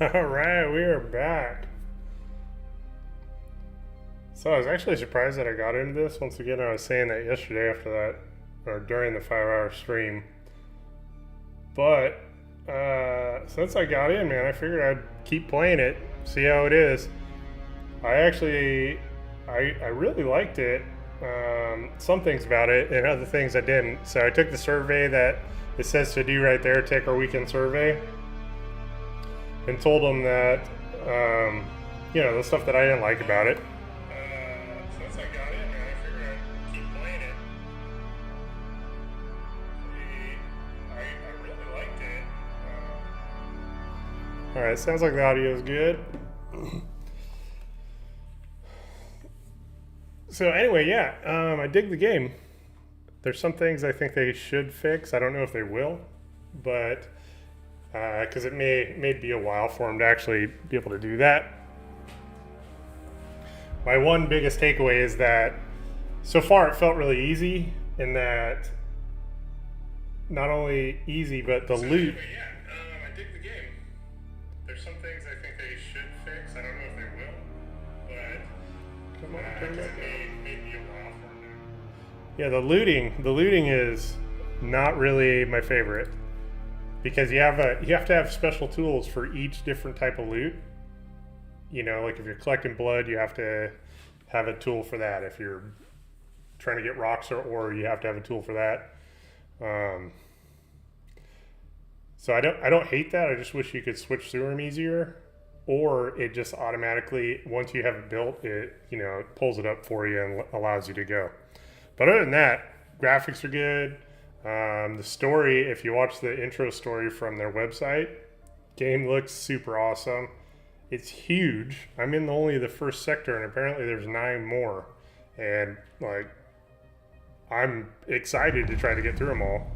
Alright, we are back. So I was actually surprised that I got into this. Once again, I was saying that yesterday after that, or during the 5-hour stream. But since I got in, man, I figured I'd keep playing it, see how it is. I really liked it. Some things about it and other things I didn't. So I took the survey that it says to do right there, take our weekend survey, and told them that, the stuff that I didn't like about it. Since I got in, man, I figured I'd keep playing it. I really liked it. Alright, sounds like the audio is good. So anyway, yeah, I dig the game. There's some things I think they should fix. I don't know if they will, but because it may be a while for them to actually be able to do that. My one biggest takeaway is that so far it felt really easy, in that not only easy, but the loot. Anyway, yeah, I dig the game. There's some things I think they should fix. I don't know if they will, but come on, turn that down. May be a while for them. Yeah, the looting is not really my favorite, because you have to have special tools for each different type of loot. You know, like if you're collecting blood, you have to have a tool for that. If you're trying to get rocks or ore, you have to have a tool for that. So I don't hate that. I just wish you could switch through them easier, or it just automatically, once you have it built, it pulls it up for you and allows you to go. But other than that, graphics are good. The story, if you watch the intro story from their website, game looks super awesome. It's huge. I'm in only the first sector, and apparently there's 9 more. And I'm excited to try to get through them all.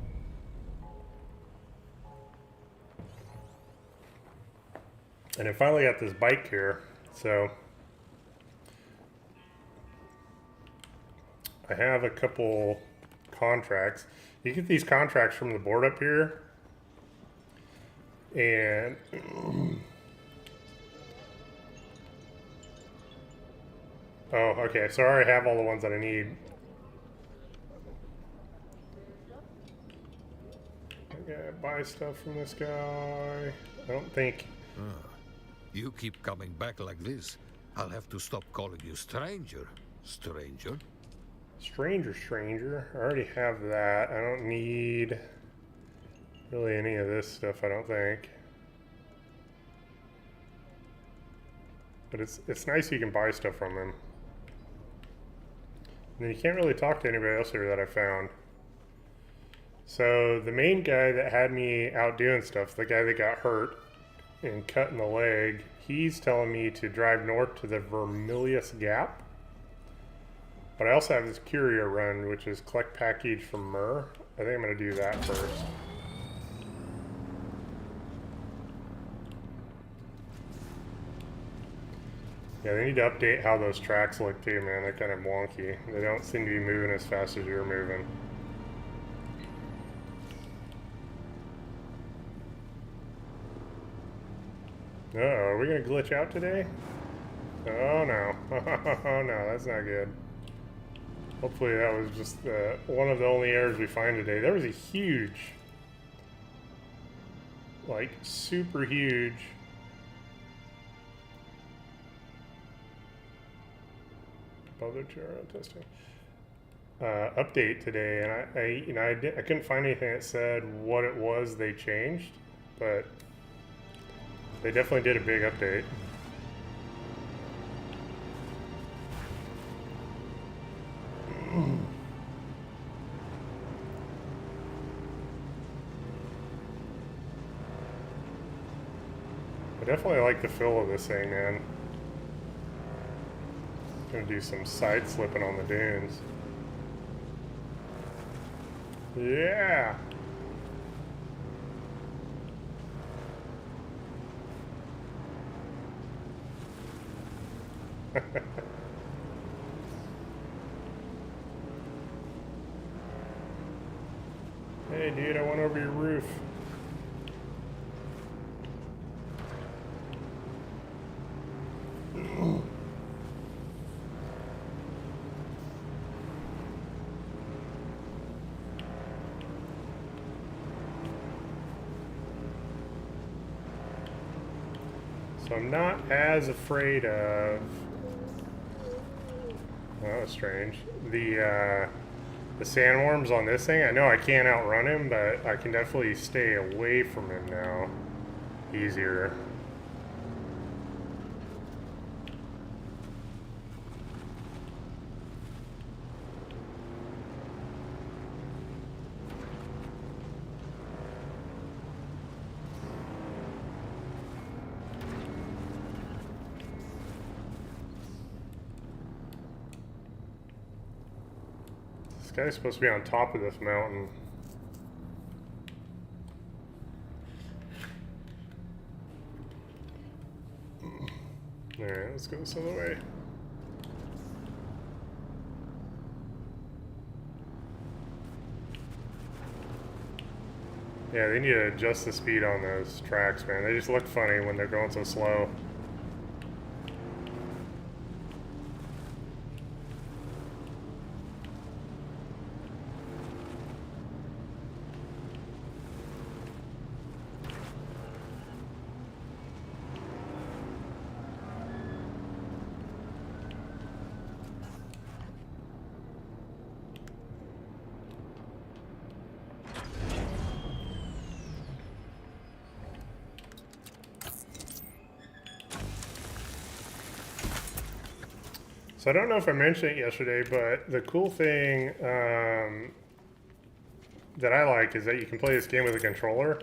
And I finally got this bike here, so I have a couple contracts. You get these contracts from the board up here, and oh, okay, so I already have all the ones that I need. I gotta buy stuff from this guy. I don't think... You keep coming back like this, I'll have to stop calling you stranger. Stranger? Stranger. I already have that. I don't need really any of this stuff, I don't think. But it's nice you can buy stuff from him. And then you can't really talk to anybody else here that I found. So the main guy that had me out doing stuff, the guy that got hurt and cut in the leg, he's telling me to drive north to the Vermilius Gap. But I also have this curio run, which is collect package from Myrrh. I think I'm going to do that first. Yeah, they need to update how those tracks look too, man. They're kind of wonky. They don't seem to be moving as fast as you're moving. Uh-oh, are we going to glitch out today? Oh no. Oh no, that's not good. Hopefully that was just one of the only errors we find today. There was a huge, super huge testing update today, and I couldn't find anything that said what it was they changed, but they definitely did a big update. I definitely like the feel of this thing, man. Gonna do some side slipping on the dunes. Yeah. Hey dude, I went over your roof. So I'm not as afraid of... Well, that was strange. The sandworms on this thing, I know I can't outrun him, but I can definitely stay away from him now. Easier. This guy's supposed to be on top of this mountain. Alright, let's go this other way. Yeah, they need to adjust the speed on those tracks, man. They just look funny when they're going so slow. So I don't know if I mentioned it yesterday, but the cool thing that I like is that you can play this game with a controller.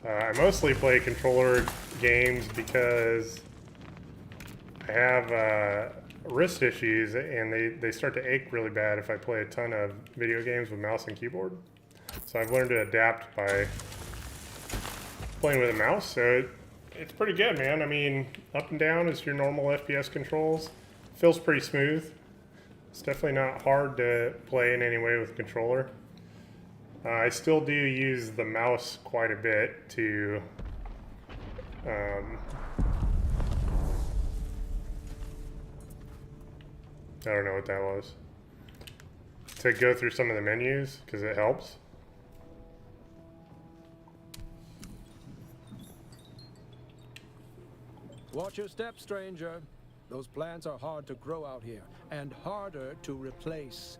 I mostly play controller games because I have wrist issues and they start to ache really bad if I play a ton of video games with mouse and keyboard. So I've learned to adapt by playing with a mouse. So it's pretty good, man. I mean, up and down is your normal FPS controls. Feels pretty smooth. It's definitely not hard to play in any way with a controller. I still do use the mouse quite a bit to I don't know what that was. To go through some of the menus, because it helps. Watch your step, stranger. Those plants are hard to grow out here, and harder to replace.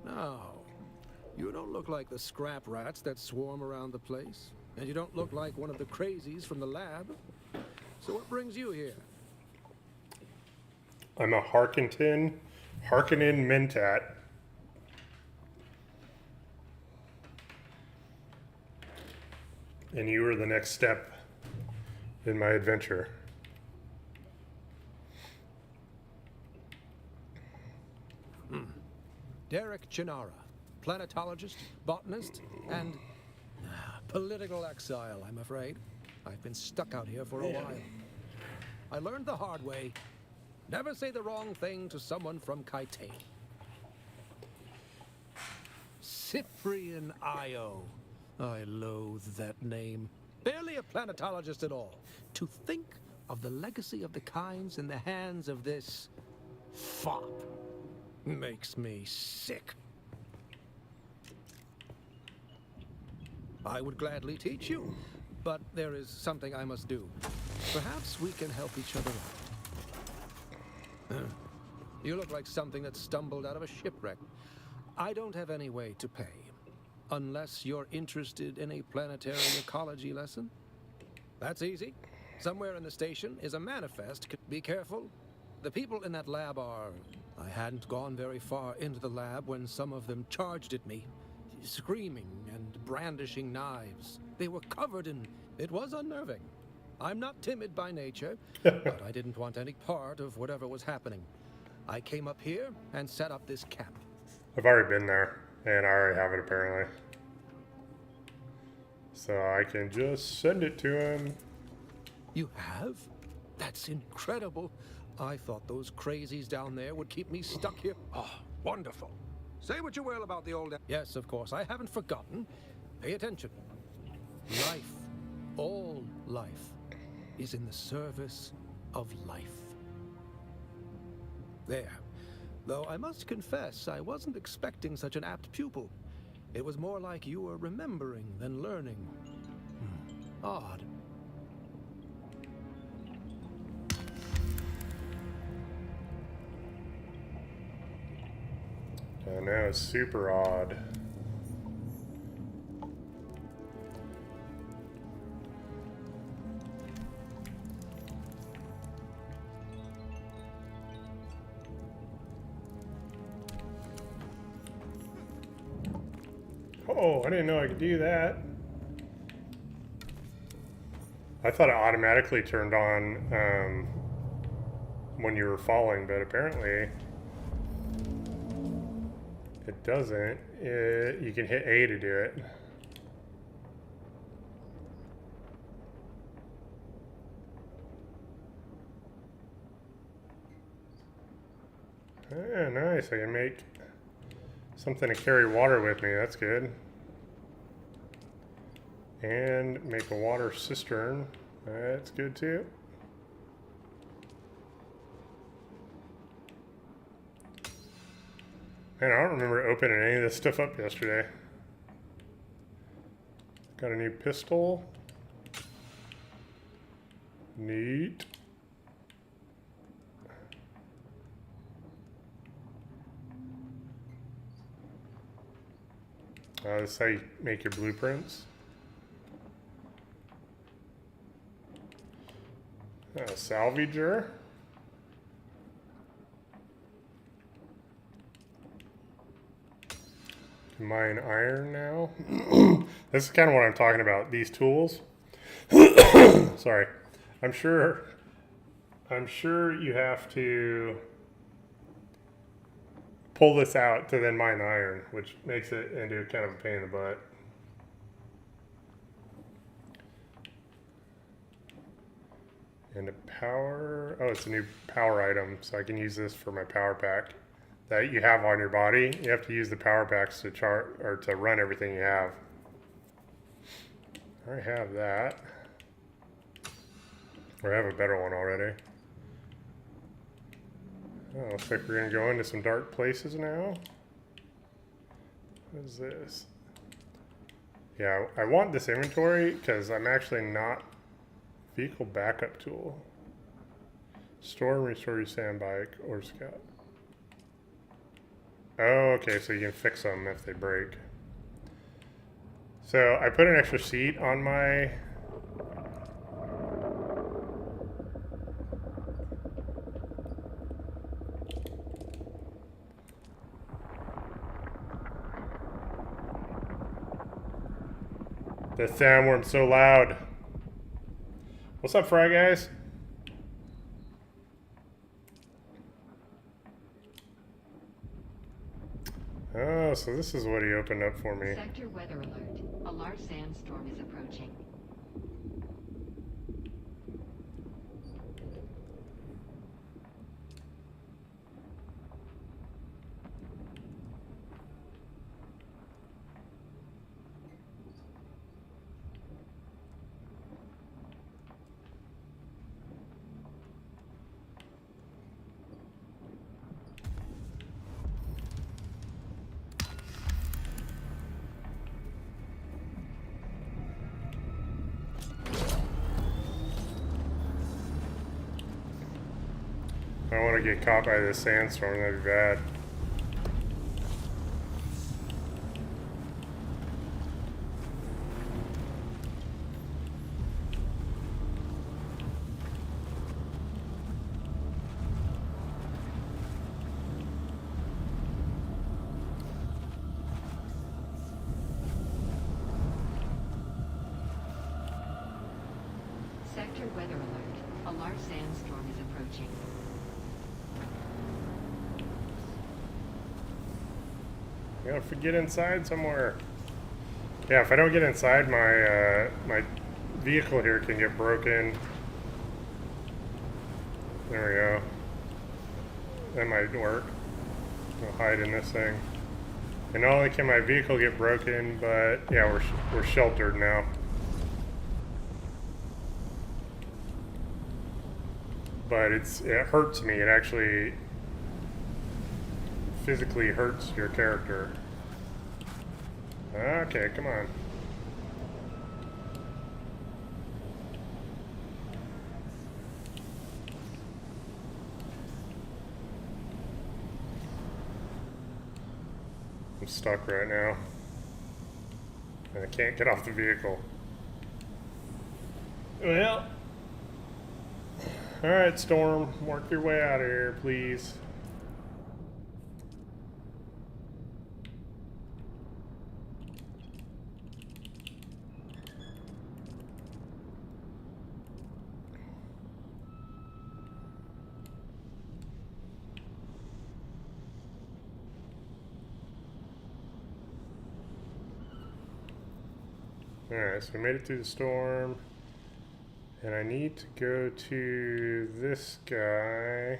Now, you don't look like the scrap rats that swarm around the place, and you don't look like one of the crazies from the lab. So what brings you here? I'm a Harkinen Mentat. And you were the next step in my adventure. Derek Chinara, planetologist, botanist, and political exile, I'm afraid. I've been stuck out here for a while. I learned the hard way. Never say the wrong thing to someone from Kaite. Cyprian Io. I loathe that name. Barely a planetologist at all. To think of the legacy of the kinds in the hands of this fop makes me sick. I would gladly teach you, but there is something I must do. Perhaps we can help each other out. You look like something that stumbled out of a shipwreck. I don't have any way to pay, unless you're interested in a planetary ecology lesson. That's easy. Somewhere in the station is a manifest. Be careful. The people in that lab are... I hadn't gone very far into the lab when some of them charged at me, screaming and brandishing knives. They were covered in... It was unnerving. I'm not timid by nature, but I didn't want any part of whatever was happening. I came up here and set up this camp. I've already been there, and I already have it apparently. So I can just send it to him. You have? That's incredible. I thought those crazies down there would keep me stuck here. Oh, wonderful. Say what you will about the old... Yes, of course. I haven't forgotten. Pay attention. Life, all life, is in the service of life. There. Though I must confess, I wasn't expecting such an apt pupil. It was more like you were remembering than learning. Odd. know, it's super odd. Oh, I didn't know I could do that. I thought it automatically turned on when you were falling, but apparently it doesn't. You can hit A to do it. Ah, nice. I can make something to carry water with me. That's good. And make a water cistern. That's good too. Man, I don't remember opening any of this stuff up yesterday. Got a new pistol. Neat. This is how you make your blueprints. Salvager. Can mine iron now. This is kind of what I'm talking about. These tools. Sorry. I'm sure you have to pull this out to then mine the iron, which makes it into kind of a pain in the butt. And a power, oh, it's a new power item, so I can use this for my power pack that you have on your body. You have to use the power packs to chart or to run everything you have. I already have that. Or I have a better one already. Oh, looks like we're gonna go into some dark places now. What is this? Yeah, I want this inventory because I'm actually not. Vehicle backup tool. Store and restore your sand bike or scout. Oh, okay, so you can fix them if they break. So I put an extra seat on my the sandworm's so loud. What's up, Fry Guys? Oh, so this is what he opened up for me. Sector weather alert. A large sandstorm is approaching. I don't want to get caught by this sandstorm, that'd be bad. Sector weather alert. A large sandstorm is approaching. You know, if we get inside somewhere. Yeah, if I don't get inside, my my vehicle here can get broken. There we go. That might work. I'll hide in this thing. And not only can my vehicle get broken, but yeah, we're sheltered now. But it hurts me. It actually physically hurts your character. Okay, come on. I'm stuck right now. And I can't get off the vehicle. Well. Alright, Storm. Work your way out of here, please. Alright, so we made it through the storm. And I need to go to this guy.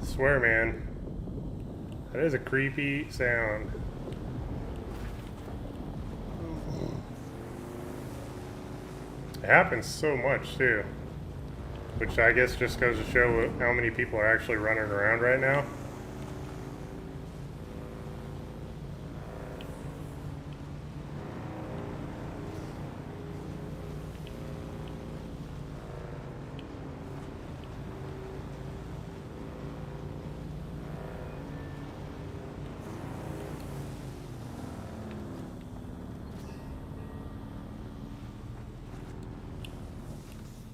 Swear, man, that is a creepy sound. It happens so much too, which I guess just goes to show how many people are actually running around right now.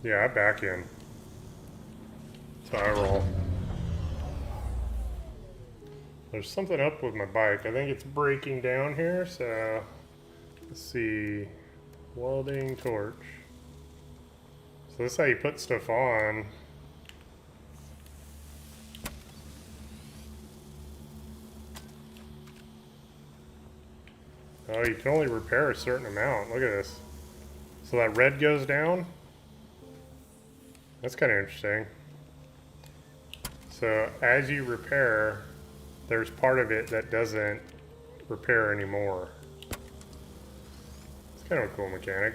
Yeah, I back in. So I roll. There's something up with my bike. I think it's breaking down here, so let's see. Welding torch. So this is how you put stuff on. Oh, you can only repair a certain amount. Look at this. So that red goes down. That's kind of interesting. So as you repair, there's part of it that doesn't repair anymore. It's kind of a cool mechanic.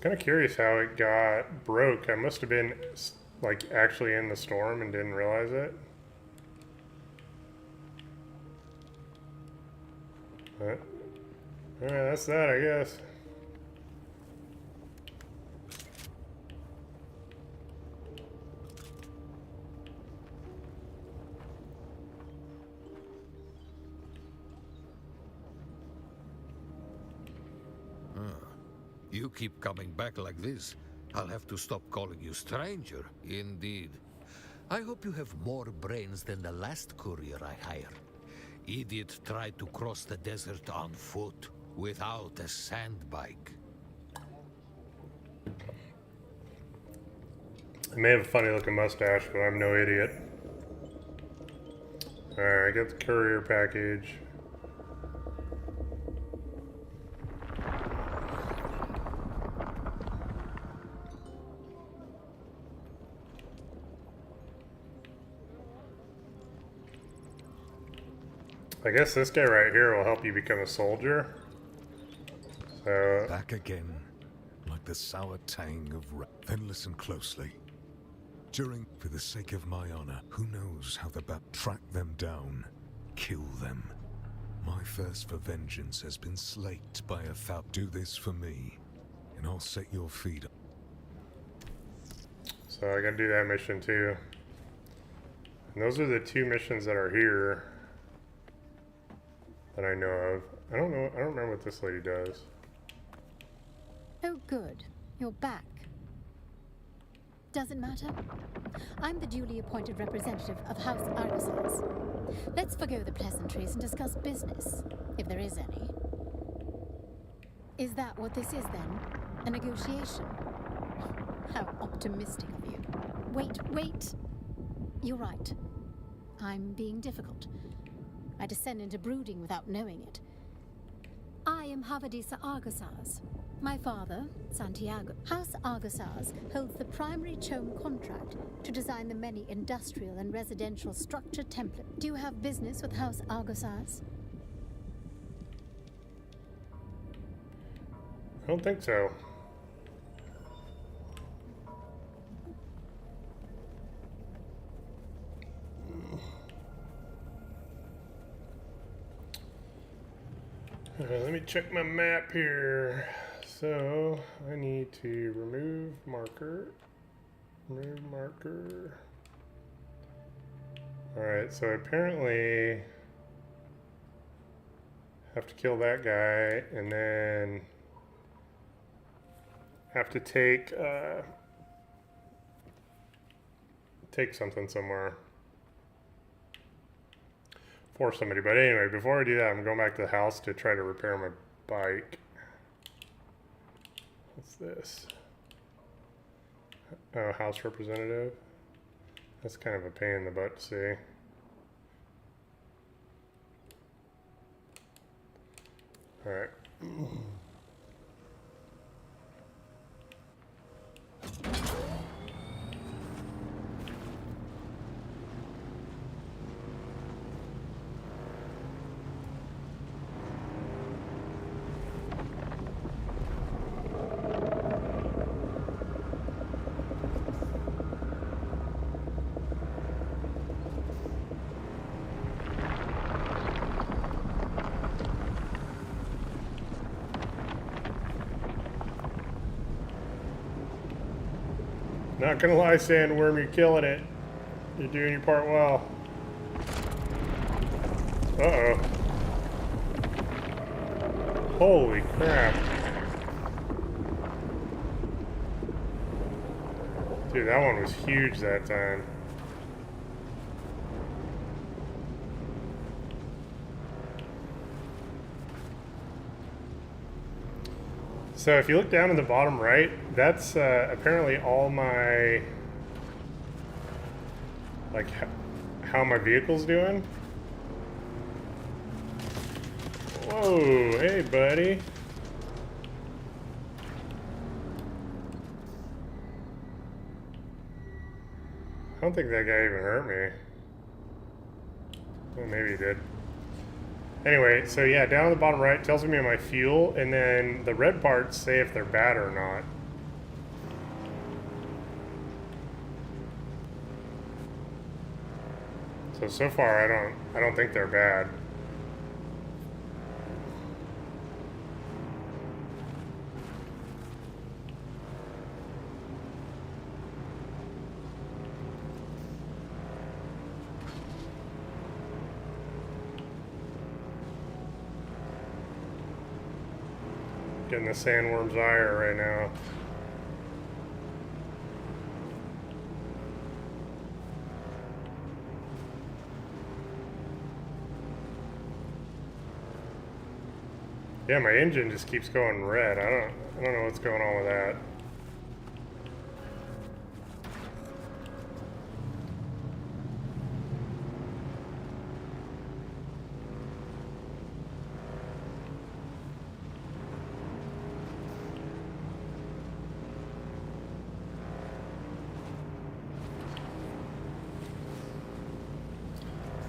Kind of curious how it got broke. I must have been like actually in the storm and didn't realize it. But, alright, that's that, I guess. You keep coming back like this, I'll have to stop calling you stranger. Indeed. I hope you have more brains than the last courier I hired. Idiot tried to cross the desert on foot, without a sand bike. I may have a funny looking mustache, but I'm no idiot. Alright, I got the courier package. I guess this guy right here will help you become a soldier. So Back again, like the sour tang of Then listen closely. For the sake of my honor, who knows how the track them down, kill them. My thirst for vengeance has been slaked by a foul. Do this for me, and I'll set your feet. So I gotta do that mission too. And those are the two missions that are here that I know of. I don't remember what this lady does. Oh, good. You're back. Doesn't matter. I'm the duly appointed representative of House Argosars. Let's forgo the pleasantries and discuss business, if there is any. Is that what this is then? A negotiation? How optimistic of you. Wait. You're right. I'm being difficult. I descend into brooding without knowing it. I am Havadisa Argosars. My father, Santiago. House Argosars holds the primary CHOAM contract to design the many industrial and residential structure templates. Do you have business with House Argosars? I don't think so. Let me check my map here. So I need to remove marker. Remove marker. Alright, so apparently have to kill that guy and then have to take something somewhere for somebody. But anyway, before I do that, I'm going back to the house to try to repair my bike. What's this? Oh, house representative. That's kind of a pain in the butt to see. All right. Not gonna lie, Sandworm, you're killing it. You're doing your part well. Uh-oh. Holy crap. Dude, that one was huge that time. So if you look down in the bottom right, that's apparently all my, like, how my vehicle's doing. Whoa, hey buddy. I don't think that guy even hurt me. Well, maybe he did. Anyway, so yeah, down at the bottom right tells me my fuel, and then the red parts say if they're bad or not. So far I don't think they're bad. Getting the sandworm's ire right now. Yeah, my engine just keeps going red. I don't know what's going on with that.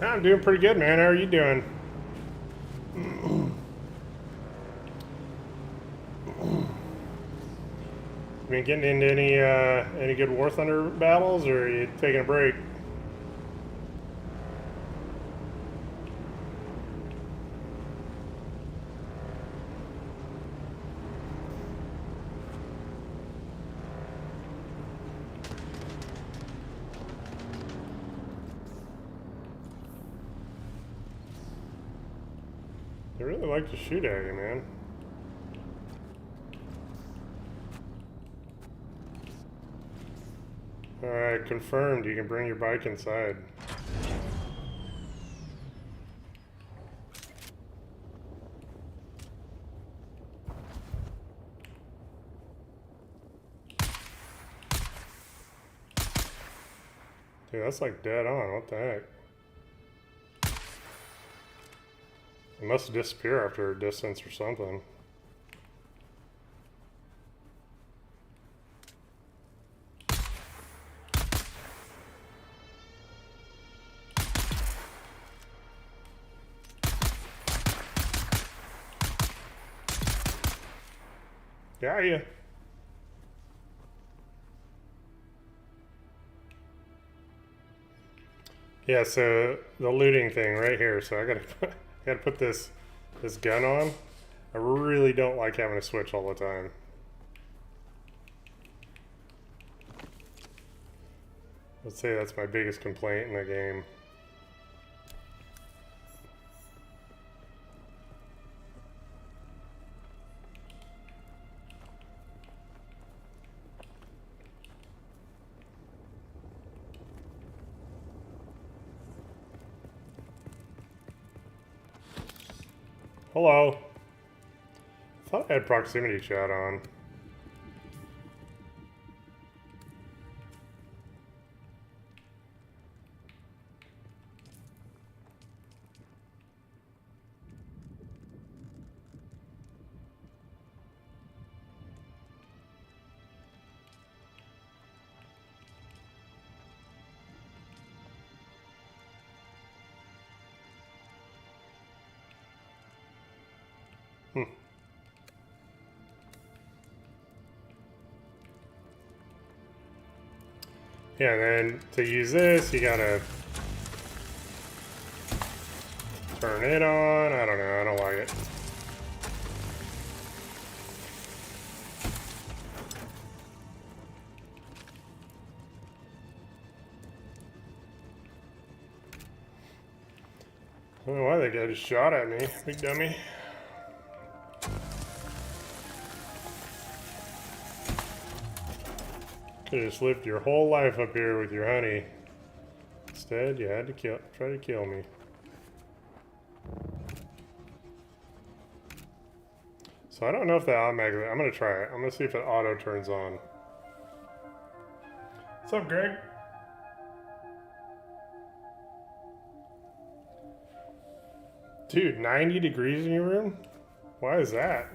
I'm doing pretty good, man. How are you doing? Been getting into any good War Thunder battles, or are you taking a break? They really like to shoot at you, man. Alright, confirmed. You can bring your bike inside. Dude, that's like dead on. What the heck? It must disappear after a distance or something. Got ya. Yeah, so the looting thing right here. So I gotta put this gun on. I really don't like having to switch all the time. Let's say that's my biggest complaint in the game. Hello. I thought I had proximity chat on. Yeah, and then to use this, you gotta turn it on. I don't know, I don't like it. I don't know why that guy just shot at me, big dummy. Could have just lived your whole life up here with your honey. Instead, you had to try to kill me. So I don't know if that automatically. I'm gonna try it. I'm gonna see if it auto turns on. What's up, Greg? Dude, 90 degrees in your room? Why is that?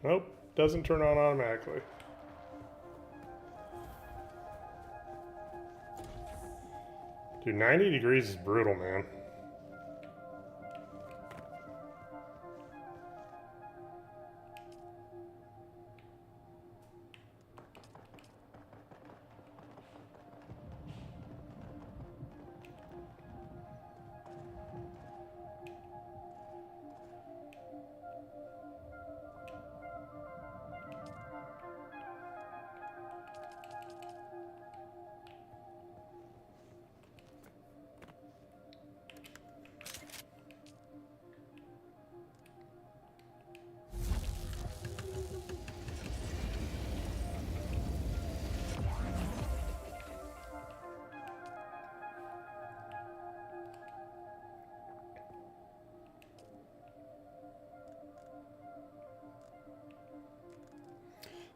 Nope, doesn't turn on automatically. Dude, 90 degrees is brutal, man.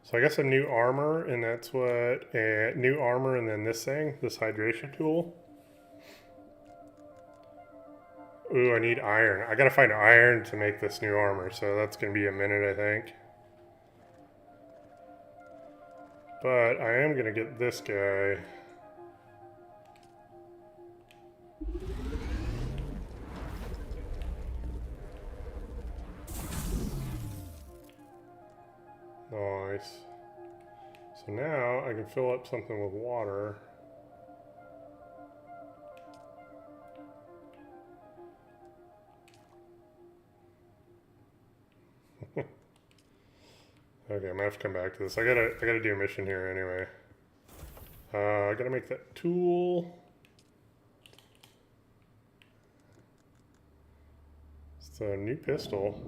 So I guess a new armor, and that's what, new armor, and then this thing, this hydration tool. Ooh, I need iron. I gotta find iron to make this new armor, so that's gonna be a minute, I think. But I am gonna get this guy. Nice. So now I can fill up something with water. Okay, I'm gonna have to come back to this. I gotta do a mission here anyway. I gotta make that tool. It's a new pistol.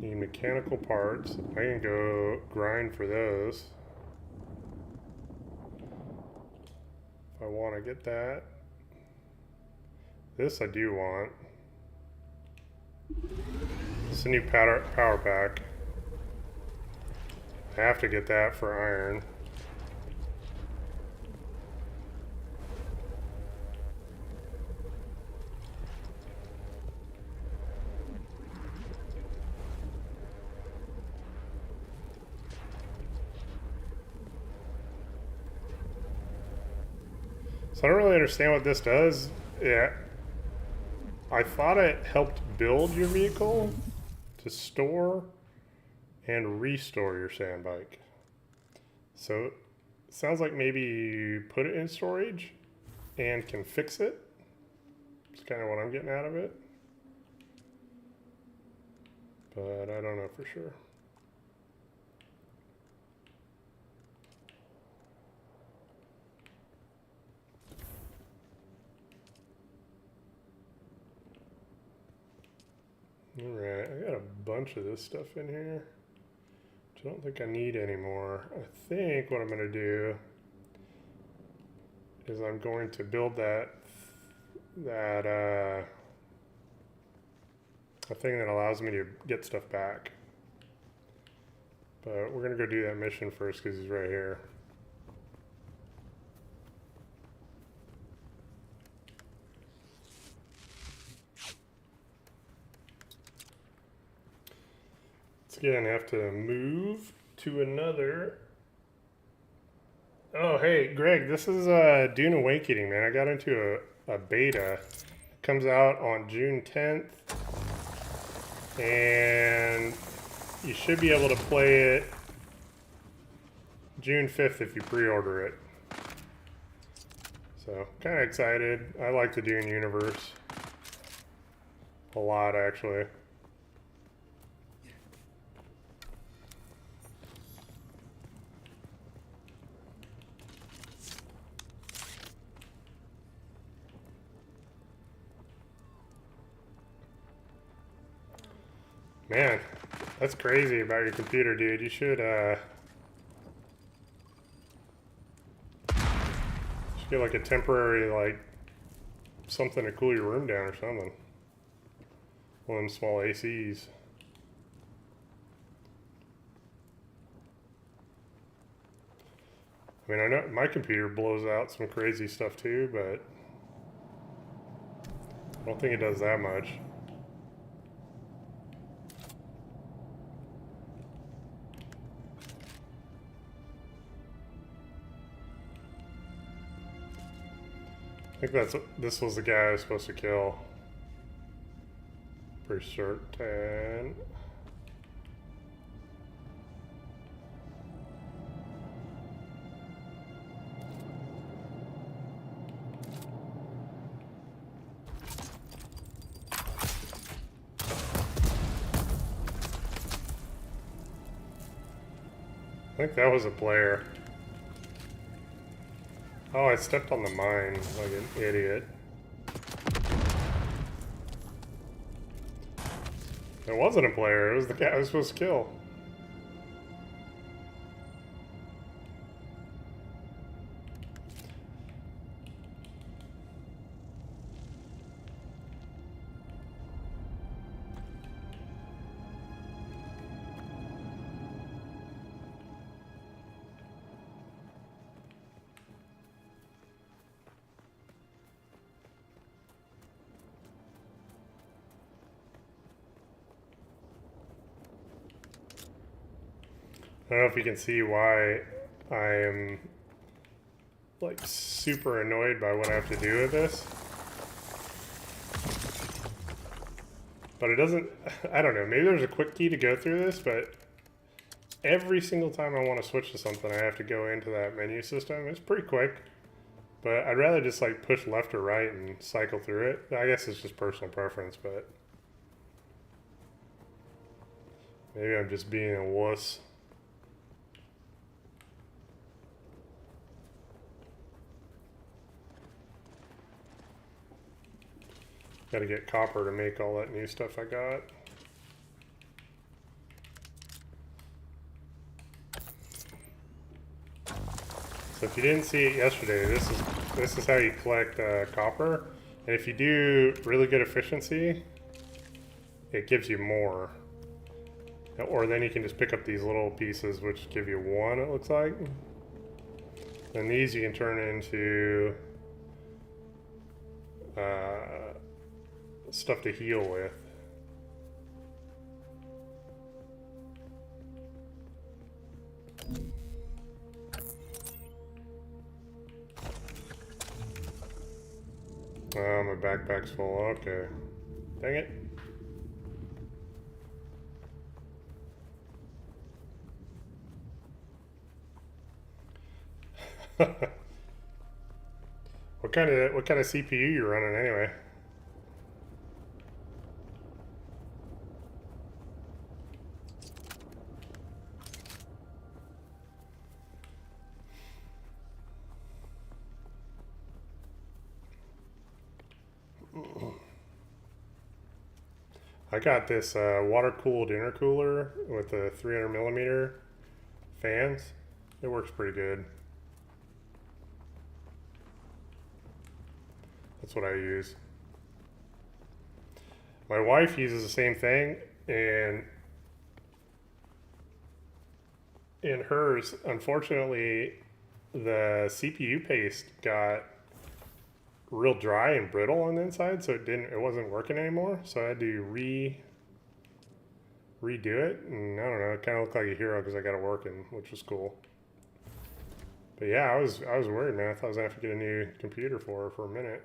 Need mechanical parts. I can go grind for those. If I want to get that. This I do want. It's a new power pack. I have to get that for iron. So I don't really understand what this does. Yeah. I thought it helped build your vehicle to store and restore your sand bike. So it sounds like maybe you put it in storage and can fix it. That's kind of what I'm getting out of it. But I don't know for sure. Alright, I got a bunch of this stuff in here, which I don't think I need anymore. I think what I'm going to do is I'm going to build a thing that allows me to get stuff back. But we're going to go do that mission first because he's right here. Again, have to move to another. Oh, hey, Greg, this is Dune Awakening, man. I got into a beta. It comes out on June 10th. And you should be able to play it June 5th if you pre-order it. So, kind of excited. I like the Dune universe. A lot, actually. Man, that's crazy about your computer, dude. You should get like a temporary, like, something to cool your room down or something. One of them small ACs. I mean, I know my computer blows out some crazy stuff too, but I don't think it does that much. I think this was the guy I was supposed to kill. Pretty certain. I think that was a player. Oh, I stepped on the mine like an idiot. It wasn't a player, it was the guy I was supposed to kill. I don't know if you can see why I am like super annoyed by what I have to do with this. But it doesn't, I don't know, maybe there's a quick key to go through this, but every single time I want to switch to something, I have to go into that menu system. It's pretty quick, but I'd rather just like push left or right and cycle through it. I guess it's just personal preference, but maybe I'm just being a wuss. Gotta get copper to make all that new stuff I got. So if you didn't see it yesterday, this is how you collect copper. And if you do really good efficiency, it gives you more. Or then you can just pick up these little pieces, which give you 1, it looks like. And these you can turn into stuff to heal with. Oh, my backpack's full. Okay. Dang it. What kind of CPU you running anyway? I got this water-cooled intercooler with the 300 millimeter fans. It works pretty good. That's what I use. My wife uses the same thing, and in hers, unfortunately, the CPU paste got real dry and brittle on the inside, so it wasn't working anymore. So I had to redo it, and I don't know, it kind of looked like a hero because I got it working, which was cool. But yeah, I was worried, man. I thought I was gonna have to get a new computer for her for a minute.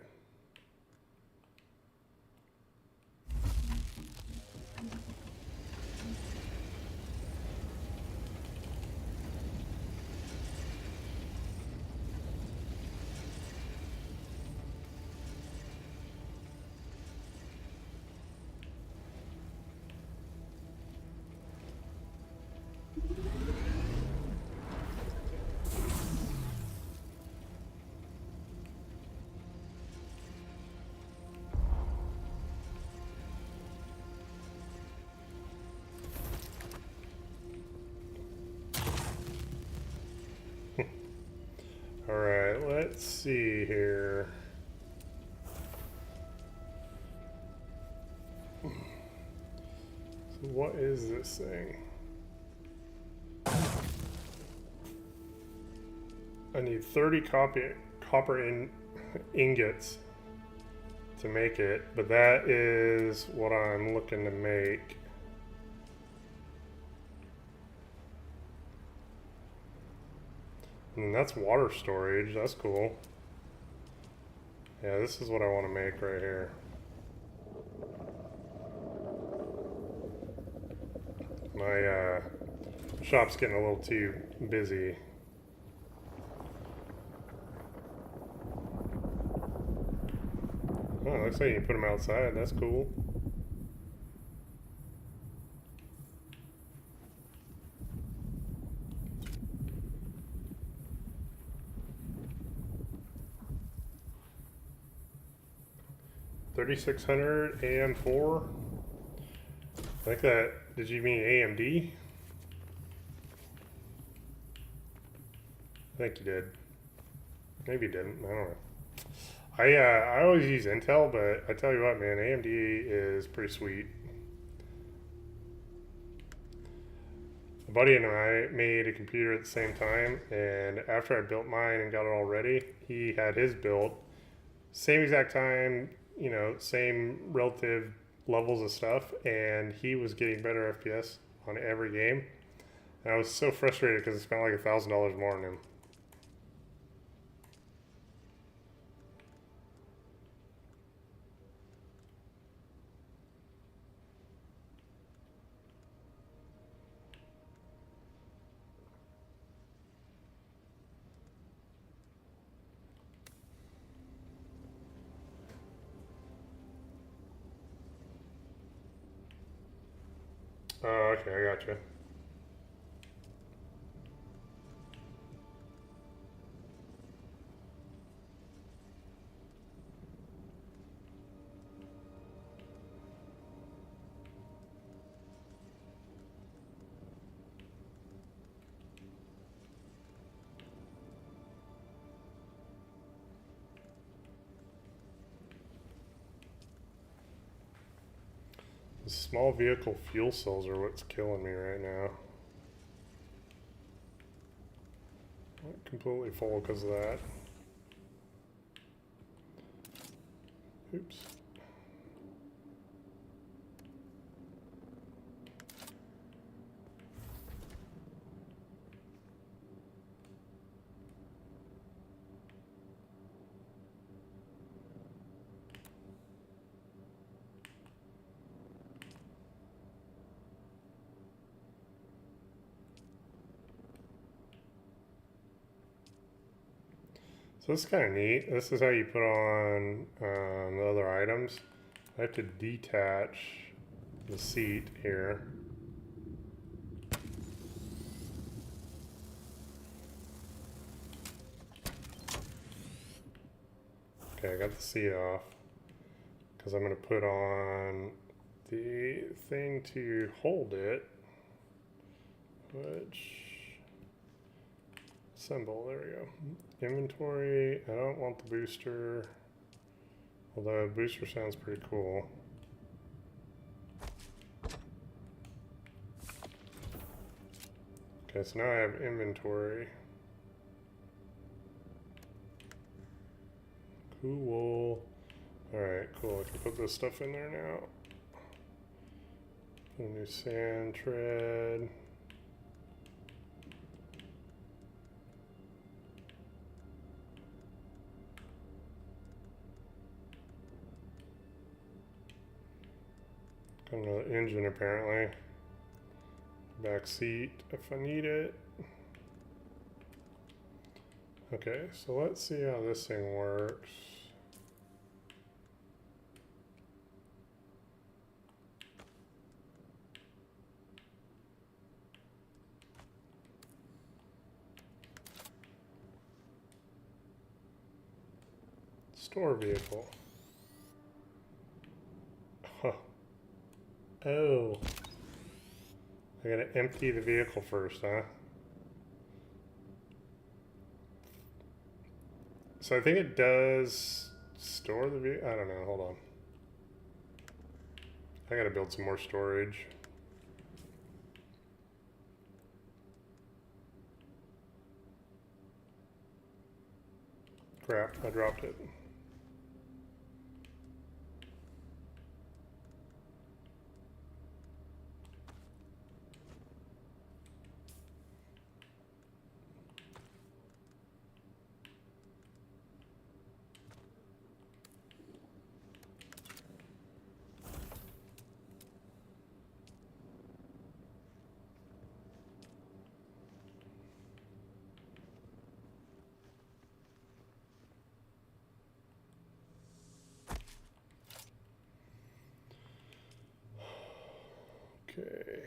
All right, let's see here. So what is this thing? I need 30 copper ingots to make it, but that is what I'm looking to make. And that's water storage. That's cool. Yeah, this is what I want to make right here. My shop's getting a little too busy. Oh, looks like you can put them outside. That's cool. $3,600 AM4. I think that. Did you mean AMD? I think you did. Maybe you didn't. I don't know. I always use Intel, but I tell you what, man, AMD is pretty sweet. A buddy and I made a computer at the same time, and after I built mine and got it all ready, he had his built. Same exact time, you know, same relative levels of stuff, and he was getting better FPS on every game. And I was so frustrated because I spent like $1,000 more on him. Oh, okay, I gotcha. The small vehicle fuel cells are what's killing me right now. Not completely full because of that. Oops. So this is kind of neat. This is how you put on the other items. I have to detach the seat here. Okay, I got the seat off because I'm going to put on the thing to hold it, which symbol, there we go. Inventory, I don't want the booster, although booster sounds pretty cool. Okay, so now I have inventory. Cool. Alright, cool. I can put this stuff in there now. Put a new sand tread. Got another engine apparently. Back seat if I need it. Okay, so let's see how this thing works. Store vehicle. Huh. Oh. I gotta empty the vehicle first, huh? So I think it does store the vehicle. I don't know, hold on. I gotta build some more storage. Crap, I dropped it. Okay.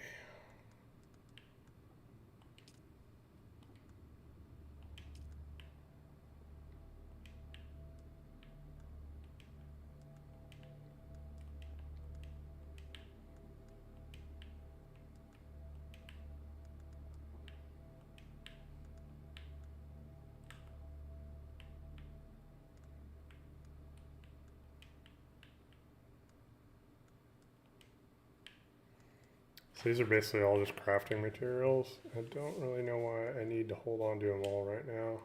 So these are basically all just crafting materials. I don't really know why I need to hold on to them all right now.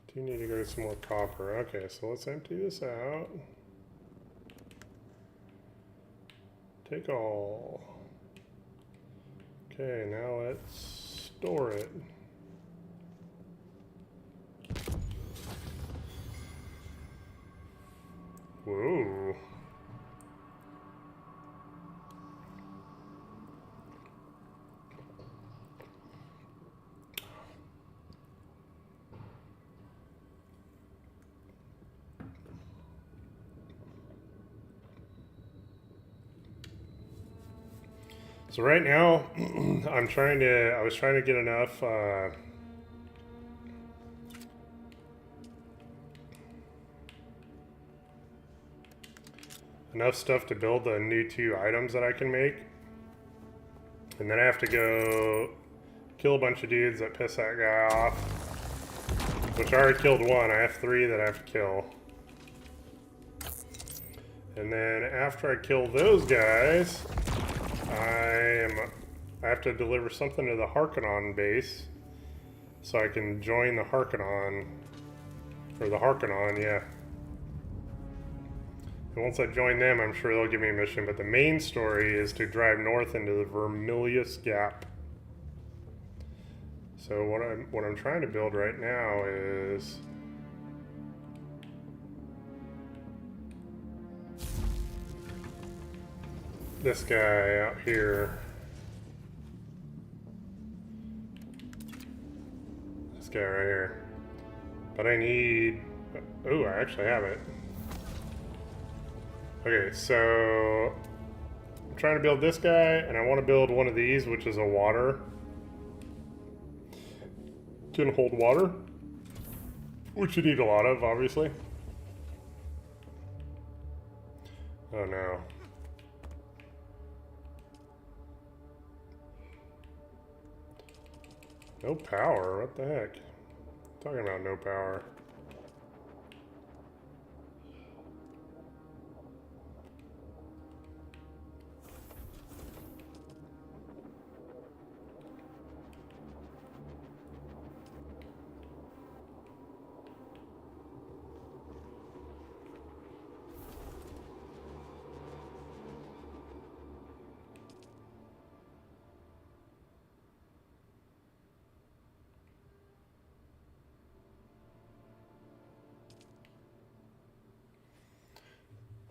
I do need to go to some more copper. Okay, so let's empty this out. Take all. Okay, now let's store it. Whoa. So right now, I was trying to get enough enough stuff to build the new 2 items that I can make. And then I have to go kill a bunch of dudes that piss that guy off. which I already killed one. I have 3 that I have to kill. And then after I kill those guys, I have to deliver something to the Harkonnen base so I can join the Harkonnen, or the Harkonnen, yeah. And once I join them, I'm sure they'll give me a mission, but the main story is to drive north into the Vermilius Gap. So what I'm trying to build right now is this guy out here. This guy right here. But I need... Oh, I actually have it. Okay, so I'm trying to build this guy, and I want to build one of these, which is a water. Can hold water, which you need a lot of, obviously. Oh no. No power, what the heck? Talking about no power.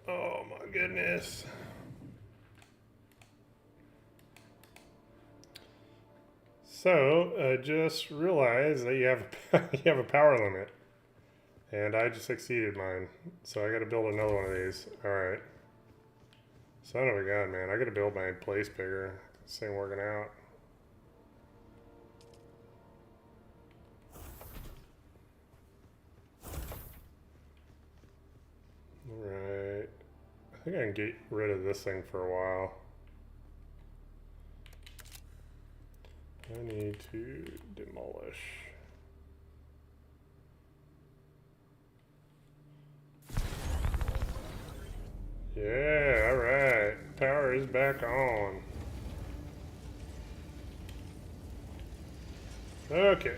Oh my goodness. So, I just realized that you have you have a power limit. And I just exceeded mine. So I gotta build another one of these. Alright. Son of a gun, man. I gotta build my place bigger. This ain't working out. Alright. I think I can get rid of this thing for a while. I need to demolish. Yeah, alright. Power is back on. Okay.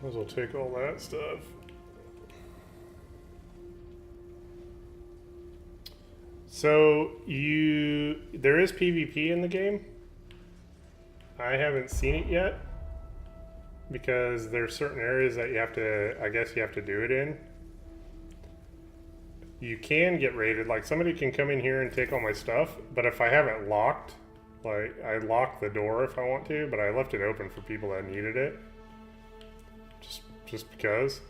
Might as well take all that stuff. So there is PvP in the game. I haven't seen it yet because there's certain areas that you have to, I guess you have to do it in. You can get raided, like somebody can come in here and take all my stuff, but if I have it locked, like I lock the door if I want to, but I left it open for people that needed it. Just because.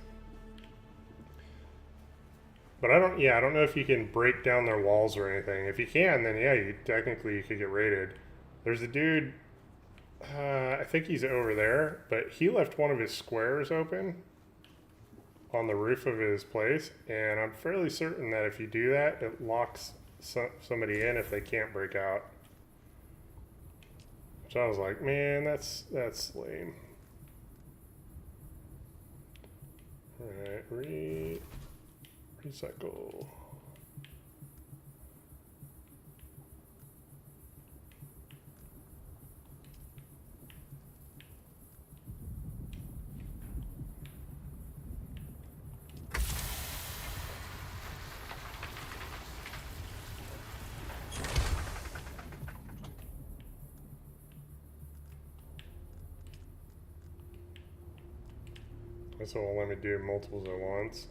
But I don't know if you can break down their walls or anything. If you can, then yeah, you could get raided. There's a dude, I think he's over there, but he left one of his squares open on the roof of his place, and I'm fairly certain that if you do that, it locks somebody in if they can't break out. Which I was like, man, that's lame. Alright, recycle. This won't let me do multiples at once.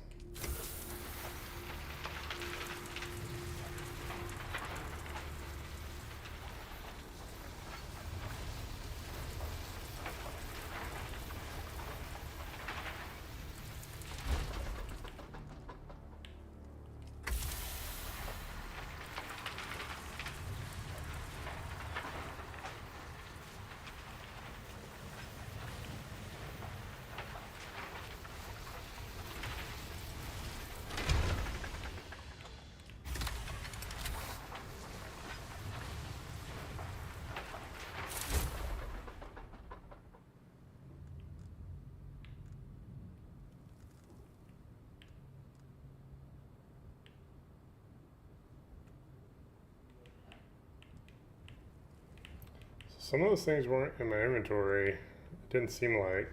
Some of those things weren't in my inventory. It didn't seem like.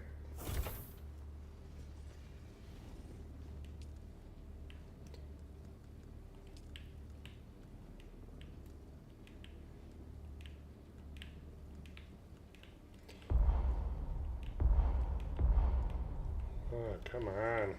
Oh, come on.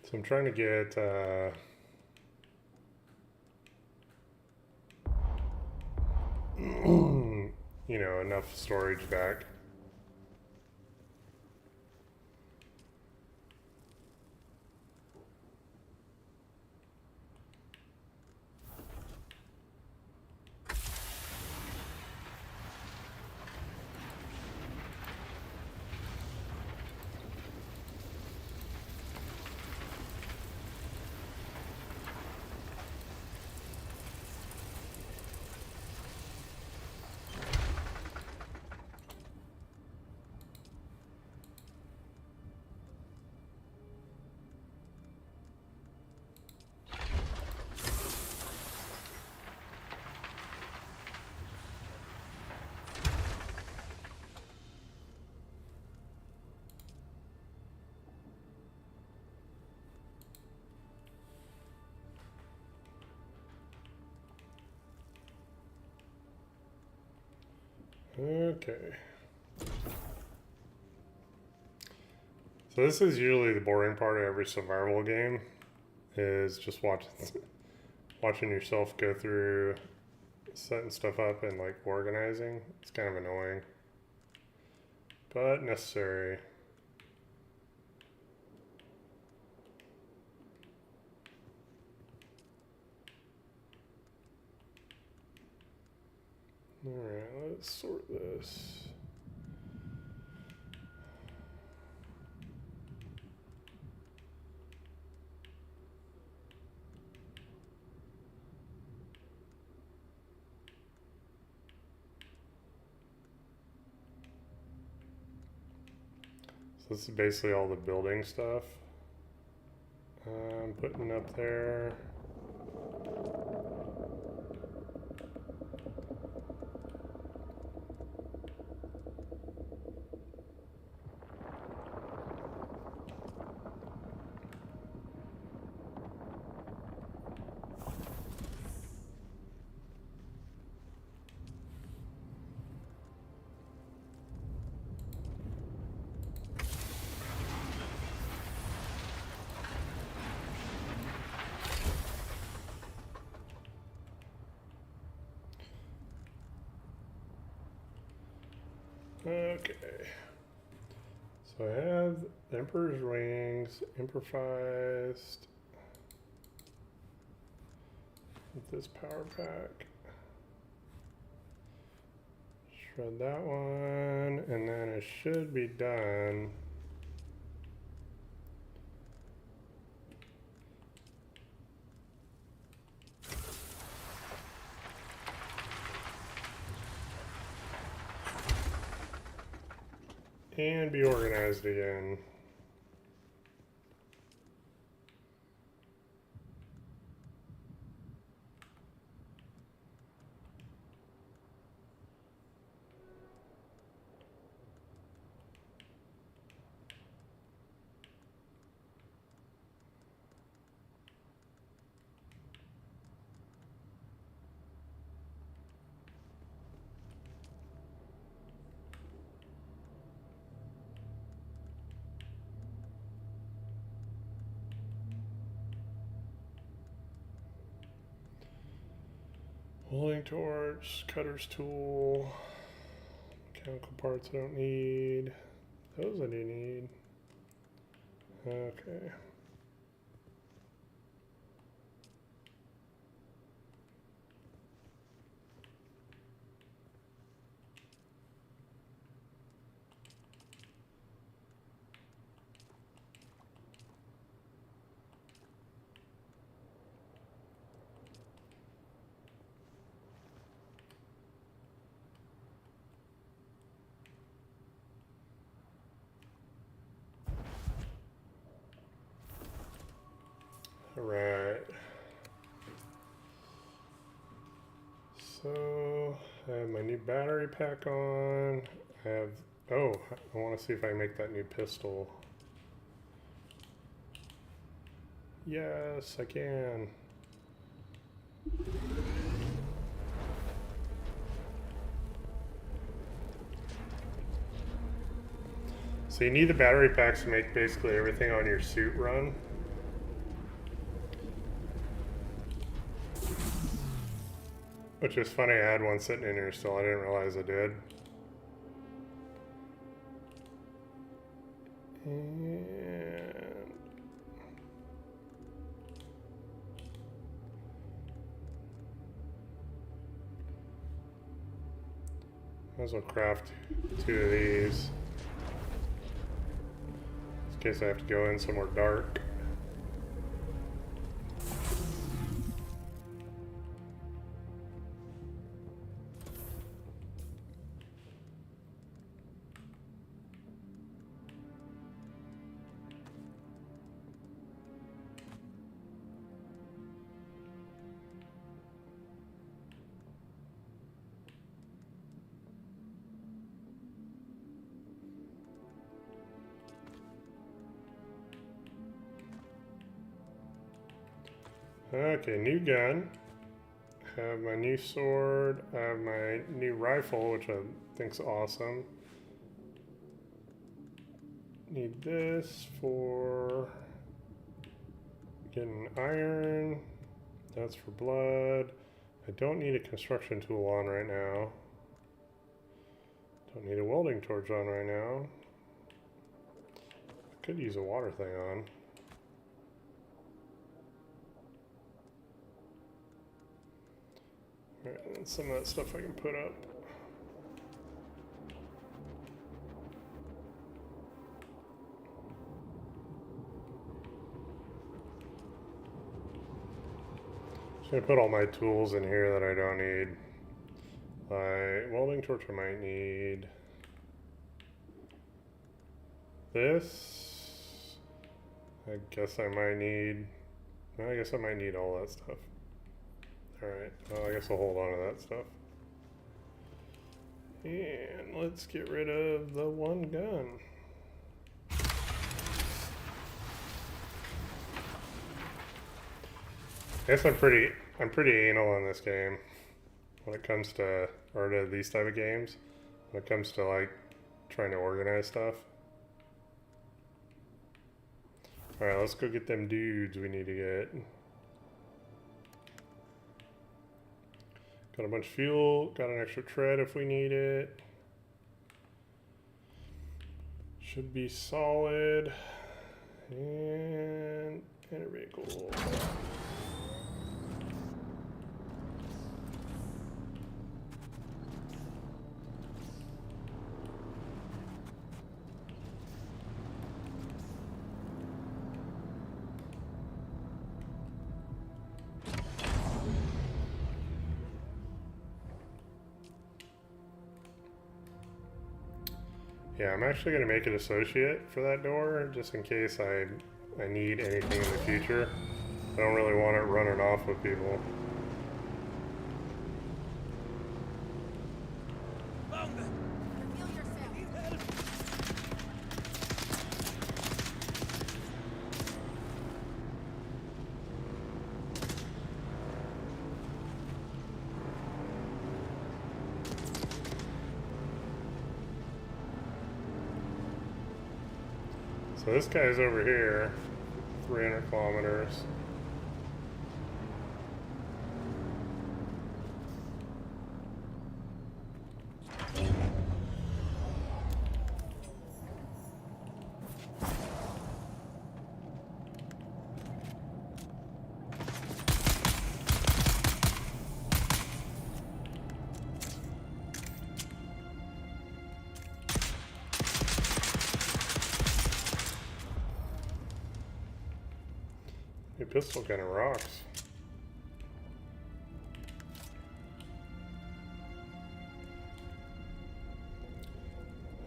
So I'm trying to get you know, enough storage back. Okay. So this is usually the boring part of every survival game, is just watching yourself go through setting stuff up and like organizing. It's kind of annoying, but necessary. Alright, let's sort this. So this is basically all the building stuff I'm putting up there. Okay. So I have the Emperor's Wings, improvised with this power pack. Shred that one, and then it should be done. And be organized again. Welding torch, cutter's tool, mechanical parts I don't need. Those I do need. Okay. All right. So I have my new battery pack on. I have, oh, I want to see if I make that new pistol. Yes, I can. So you need the battery packs to make basically everything on your suit run. Which is funny, I had one sitting in here still, I didn't realize I did. And might as well craft 2 of these. In case I have to go in somewhere dark. Okay, new gun. Have my new sword. I have my new rifle, which I think's awesome. Need this for getting iron. That's for blood. I don't need a construction tool on right now. Don't need a welding torch on right now. I could use a water thing on. Alright, and some of that stuff I can put up. Just gonna put all my tools in here that I don't need. My welding torch I might need. This. I guess I might need. Well, I guess I might need all that stuff. Alright, well, I guess I'll hold on to that stuff. And let's get rid of the one gun. I guess I'm pretty anal on this game when it comes to, or to these type of games, when it comes to like trying to organize stuff. Alright, let's go get them dudes we need to get. Got a bunch of fuel, got an extra tread if we need it. Should be solid. And a vehicle. Yeah, I'm actually going to make it associate for that door, just in case I need anything in the future. I don't really want it running off with people. So this guy's over here, 300 kilometers. Your pistol kind of rocks.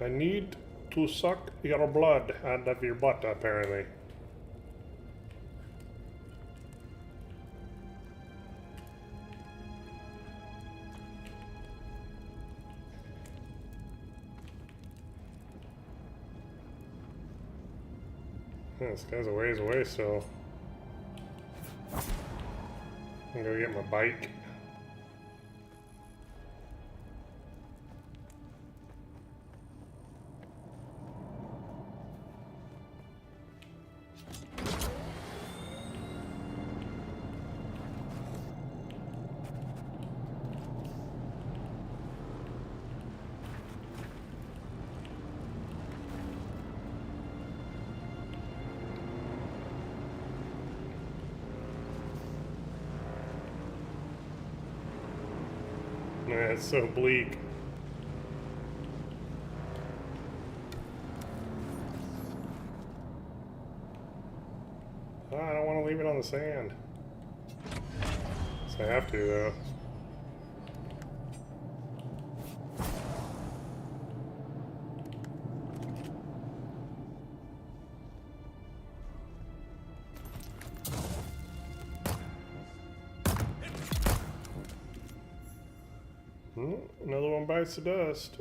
I need to suck your blood out of your butt, apparently. This guy's a ways away, so I'm gonna go get my bike. Man, it's so bleak. I don't want to leave it on the sand. So I have to, though. Another one bites the dust.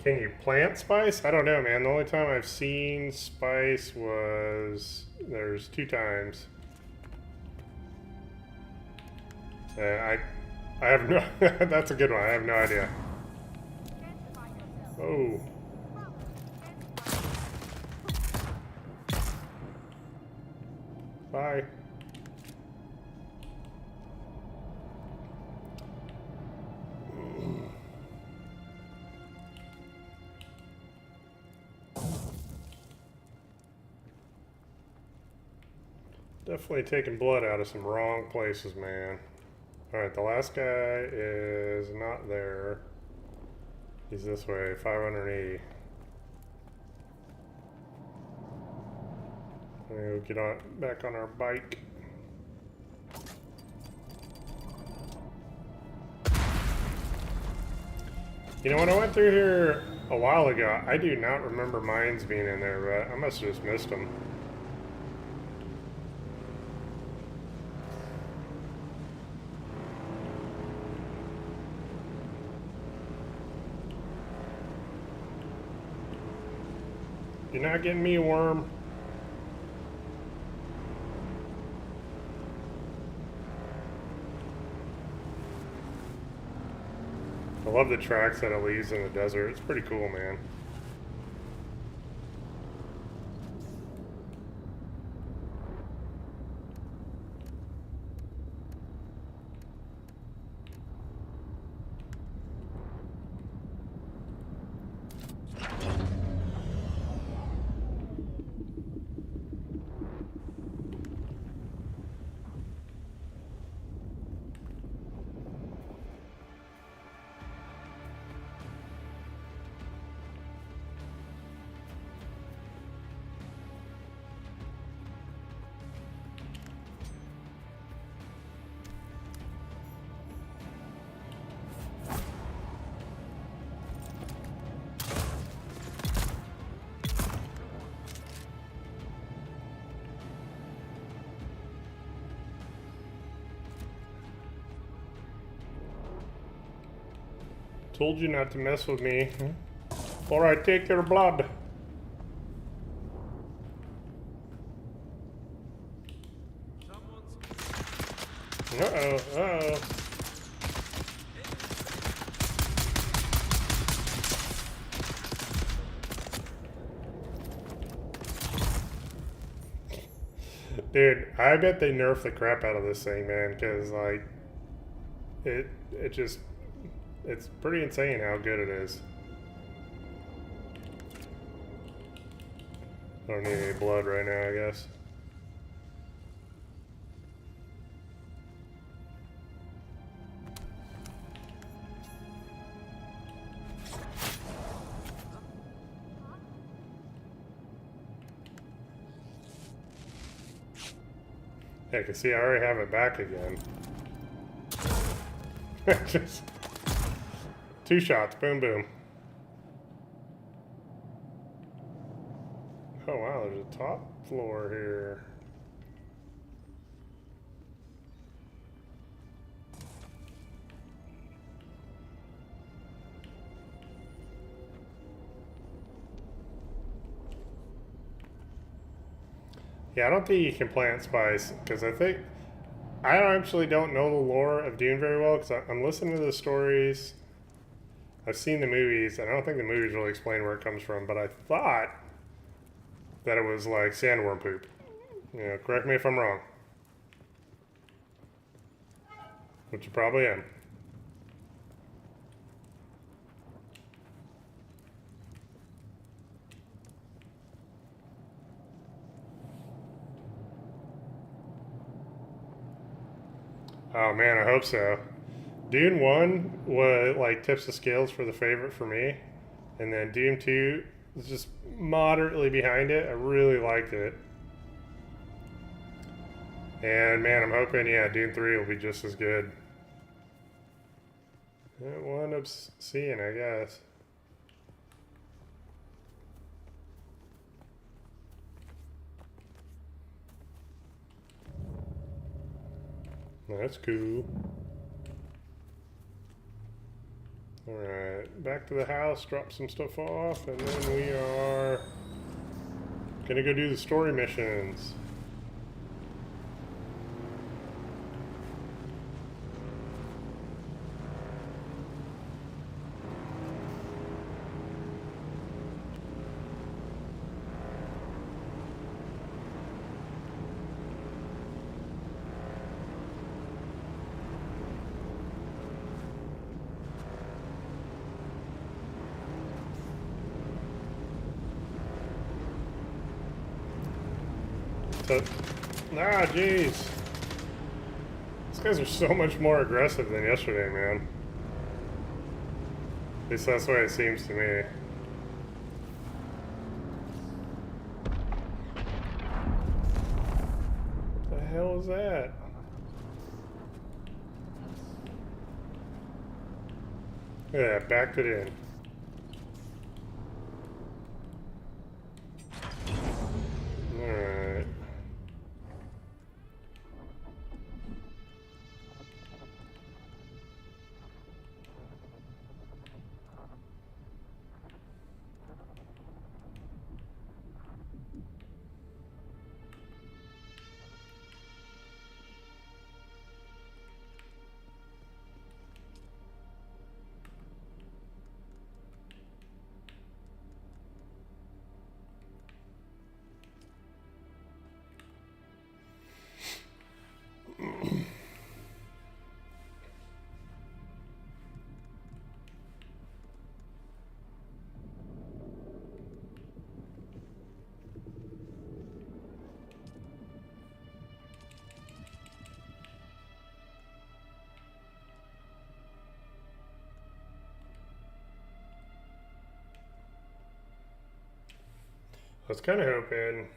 Can you plant spice? I don't know, man. The only time I've seen spice was... there's 2 times. I have no... That's a good one. I have no idea. Oh. Bye. Definitely taking blood out of some wrong places, man. Alright, the last guy is not there. He's this way, 580. We'll get on back on our bike. You know, when I went through here a while ago, I do not remember mines being in there, but I must have just missed them. You're not getting me, worm. I love the tracks that it leaves in the desert. It's pretty cool, man. Told you not to mess with me. Or I take your blood. Uh-oh, uh-oh. Dude, I bet they nerfed the crap out of this thing, man, because, like, it just... it's pretty insane how good it is. I don't need any blood right now, I guess. Yeah, cause see, I already have it back again. Just 2 shots, boom, boom. Oh wow, there's a top floor here. Yeah, I don't think you can plant spice because I actually don't know the lore of Dune very well because I'm listening to the stories. I've seen the movies, and I don't think the movies really explain where it comes from, but I thought that it was like sandworm poop. You know, correct me if I'm wrong. Which you probably am. Oh man, I hope so. Dune 1 was like tips the scales for the favorite for me. And then Dune 2 is just moderately behind it. I really liked it. And man, I'm hoping, yeah, Dune 3 will be just as good. We'll end up seeing, I guess. That's cool. Alright, back to the house, drop some stuff off, and then we are gonna go do the story missions. Ah, jeez. These guys are so much more aggressive than yesterday, man. At least that's the way it seems to me. What the hell is that? Look at that, backed it in. Alright. I was kind of hoping.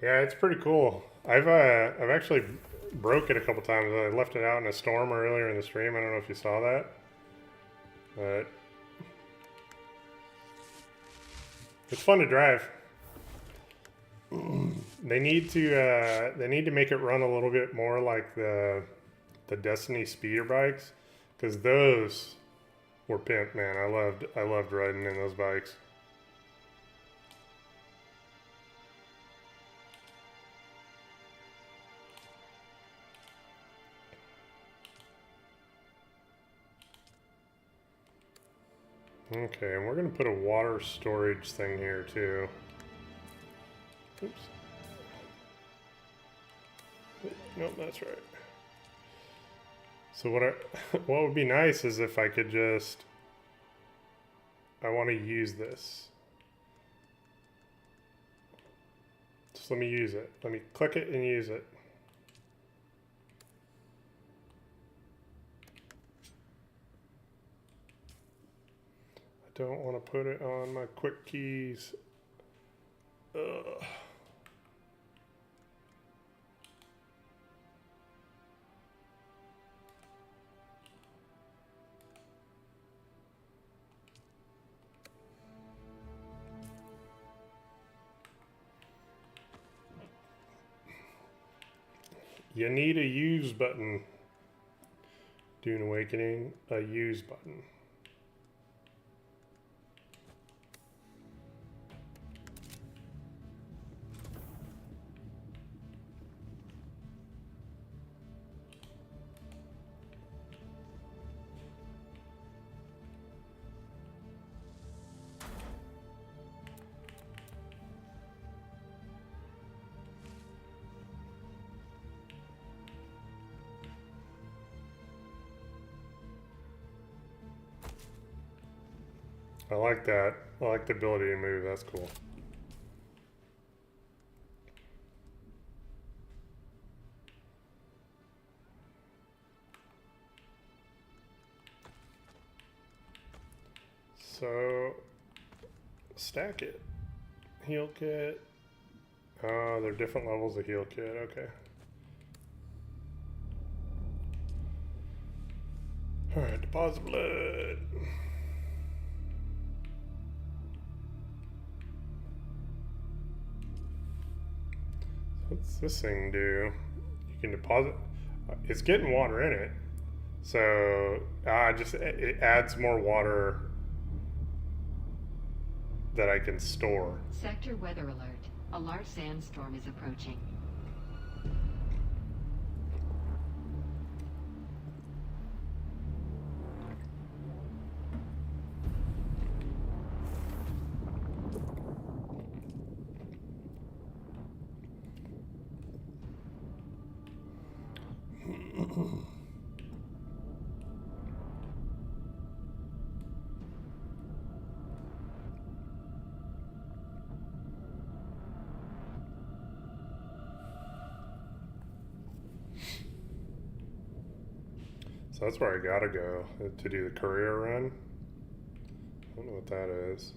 Yeah, it's pretty cool. I've actually broke it a couple times. I left it out in a storm earlier in the stream. I don't know if you saw that, but it's fun to drive. They need to make it run a little bit more like the Destiny speeder bikes, because those were pimp, man. I loved riding in those bikes. Okay, and we're gonna put a water storage thing here too. Oops. Nope, that's right. So what would be nice is if I could just, I want to use this. Just let me use it. Let me click it and use it. I don't want to put it on my quick keys. Ugh. You need a use button. Dune Awakening, a use button. I like that. I like the ability to move. That's cool. So, stack it. Heal kit. Oh, there are different levels of heal kit. Okay. Alright, deposit blood. What's this thing do? You can deposit. It's getting water in it, so it adds more water that I can store. Sector weather alert. A large sandstorm is approaching. So that's where I gotta go to do the courier run. I don't know what that is.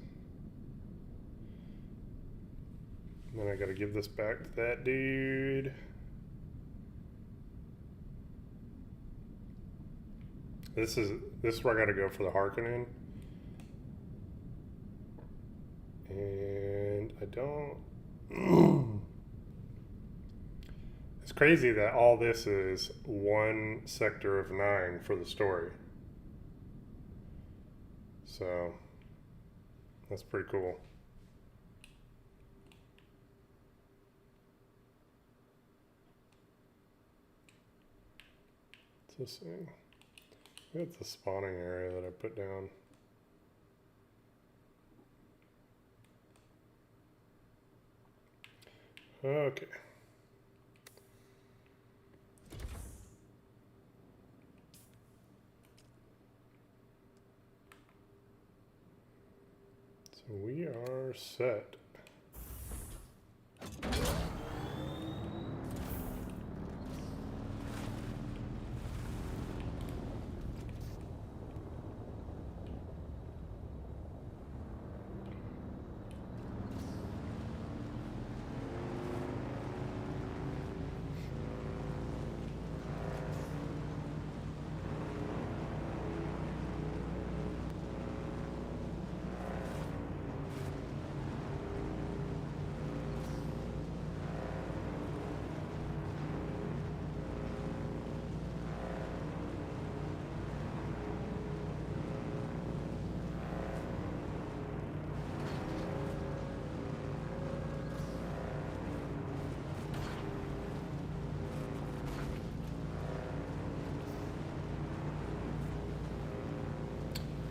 And then I gotta give this back to that dude. This is where I gotta go for the Harkonnen. And I don't. It's crazy that all this is one sector of 9 for the story. So that's pretty cool. What's this thing? It's the spawning area that I put down. Okay. So we are set.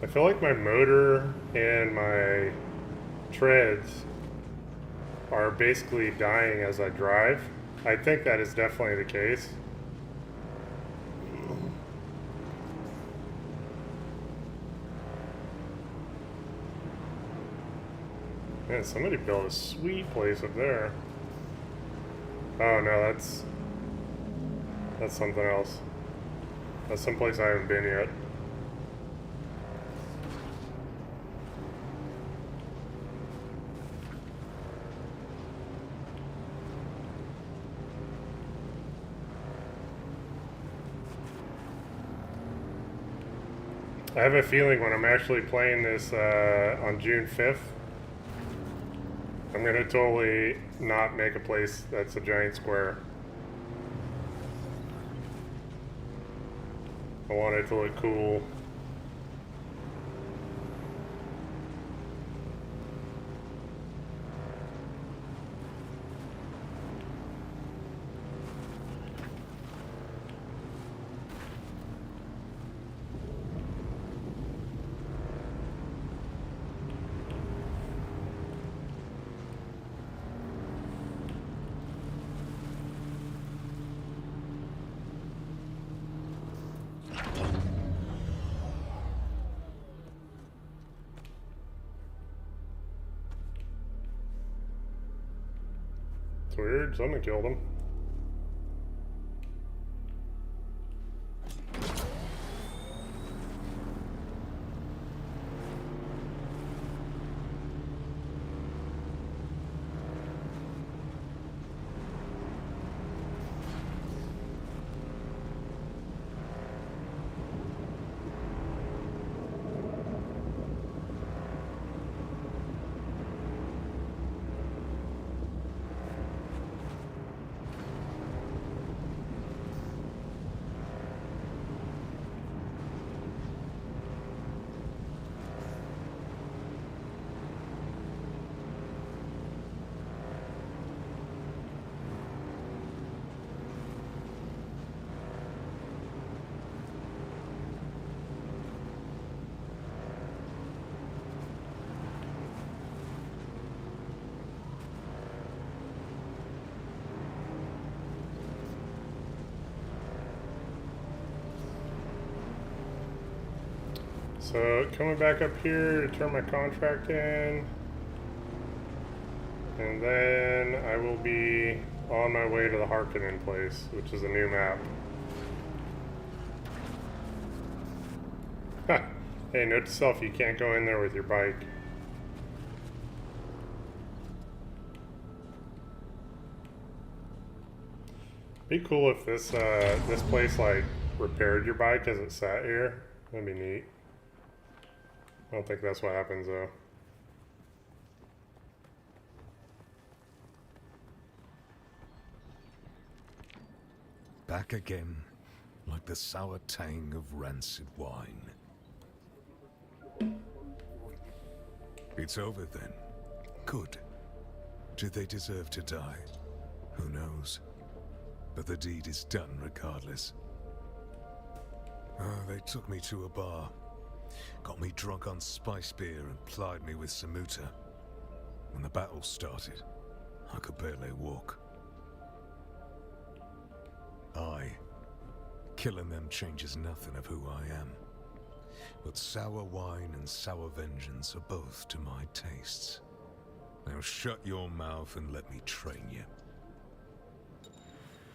I feel like my motor and my treads are basically dying as I drive. I think that is definitely the case. Man, somebody built a sweet place up there. Oh no, that's something else. That's someplace I haven't been yet. I have a feeling when I'm actually playing this on June 5th, I'm gonna totally not make a place that's a giant square. I want it to look cool. It's weird, something killed him. So coming back up here to turn my contract in, and then I will be on my way to the Harkonnen place, which is a new map. Hey, note to self, you can't go in there with your bike. Be cool if this this place like repaired your bike as it sat here. That'd be neat. I don't think that's what happens though. Back again, like the sour tang of rancid wine. It's over then. Good. Did they deserve to die? Who knows? But the deed is done regardless. They took me to a bar. Got me drunk on spice beer and plied me with samuta. When the battle started, I could barely walk. Killing them changes nothing of who I am. But sour wine and sour vengeance are both to my tastes. Now shut your mouth and let me train you.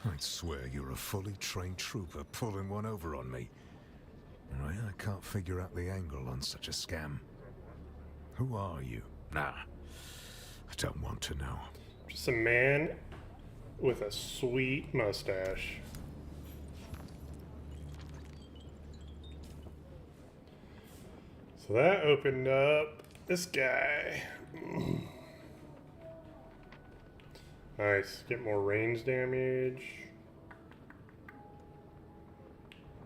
I'd swear you're a fully trained trooper pulling one over on me. I can't figure out the angle on such a scam. Who are you? Nah, I don't want to know. Just a man with a sweet mustache. So that opened up this guy. Nice. Get more range damage.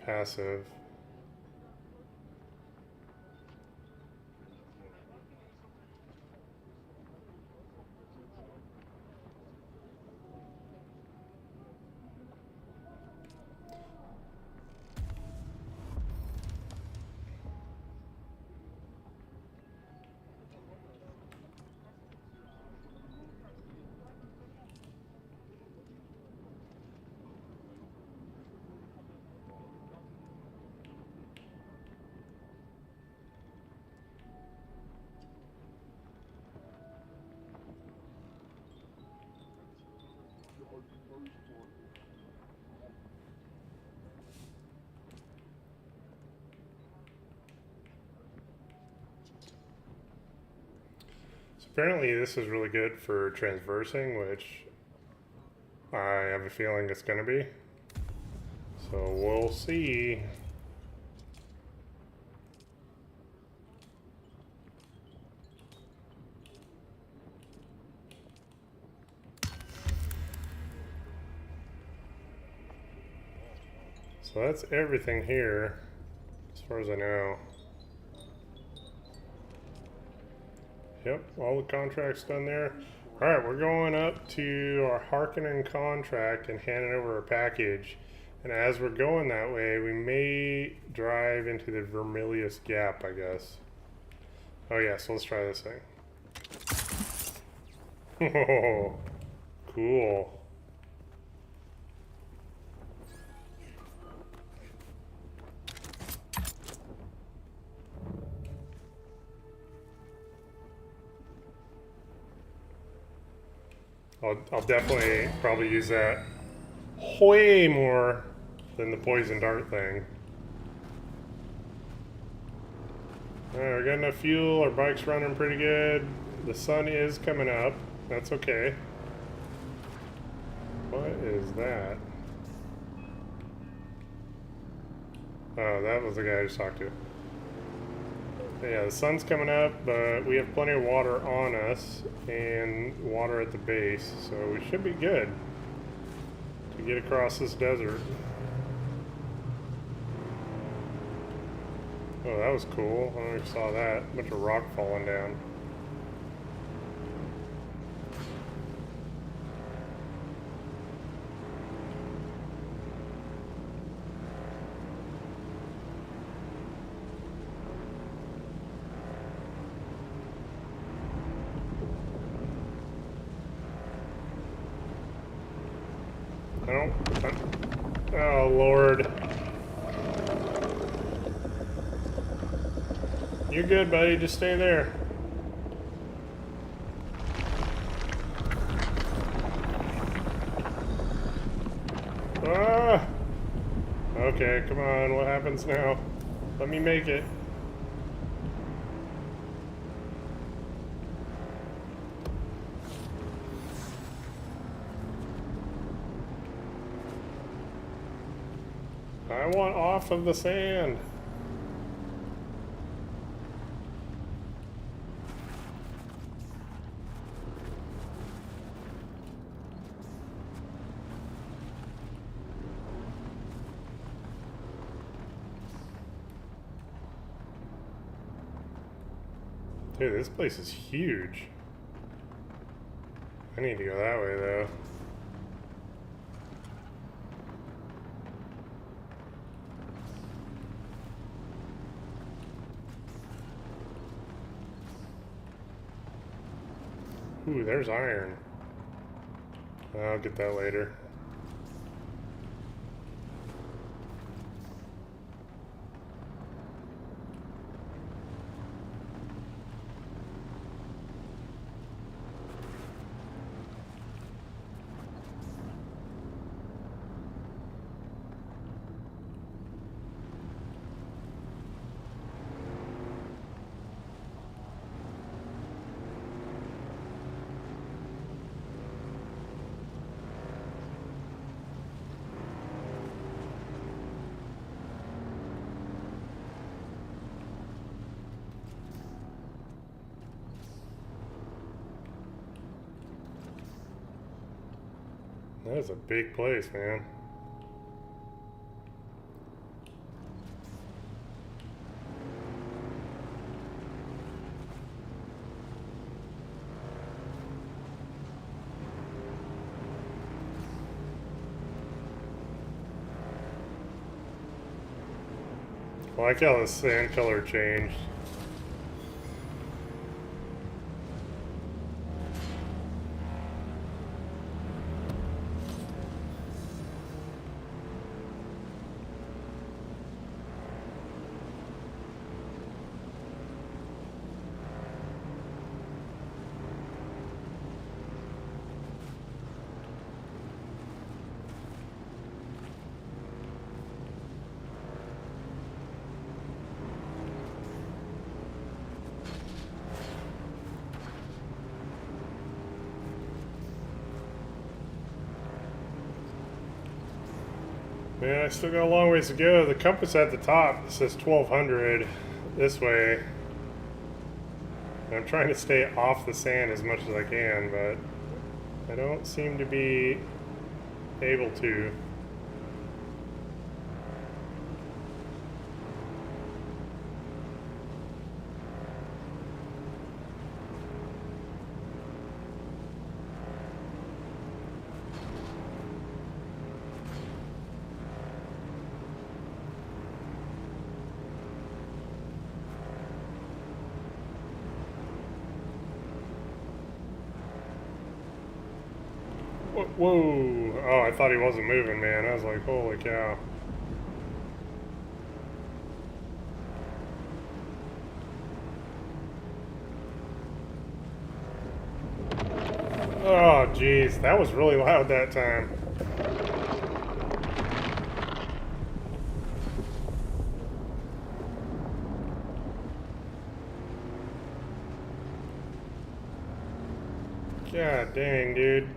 Passive. Apparently this is really good for transversing, which I have a feeling it's going to be. So we'll see. So that's everything here, as far as I know. Yep, all the contracts done there. Alright, we're going up to our Harkonnen contract and handing over our package. And as we're going that way, we may drive into the Vermilius Gap, I guess. Oh yeah, so let's try this thing. Oh, cool. I'll definitely probably use that way more than the poison dart thing. Alright, we got enough fuel, our bike's running pretty good. The sun is coming up. That's okay. What is that? Oh, that was the guy I just talked to. Yeah, the sun's coming up, but we have plenty of water on us and water at the base, so we should be good to get across this desert. Oh, that was cool. I don't know if you saw that. A bunch of rock falling down. Oh, Lord. You're good, buddy. Just stay there. Ah! Okay, come on. What happens now? Let me make it. I want off of the sand. Dude, this place is huge. I need to go that way, though. Ooh, there's iron. I'll get that later. That is a big place, man. I like how the sand color changed. Man, I still got a long ways to go. The compass at the top says 1200 this way. I'm trying to stay off the sand as much as I can, but I don't seem to be able to. Whoa! Oh, I thought he wasn't moving, man. I was like, holy cow. Oh, jeez. That was really loud that time. God dang, dude.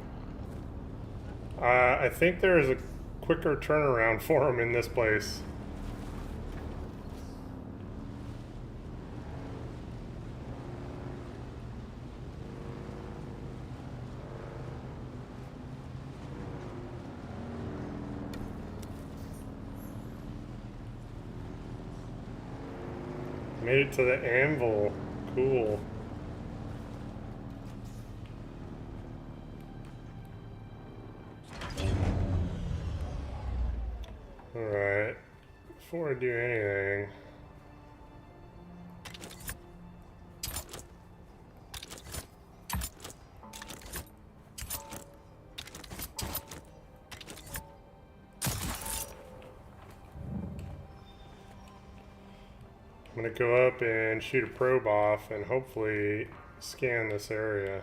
I think there is a quicker turnaround for him in this place. Made it to the anvil. Cool. Alright. Before I do anything, I'm gonna go up and shoot a probe off and hopefully scan this area.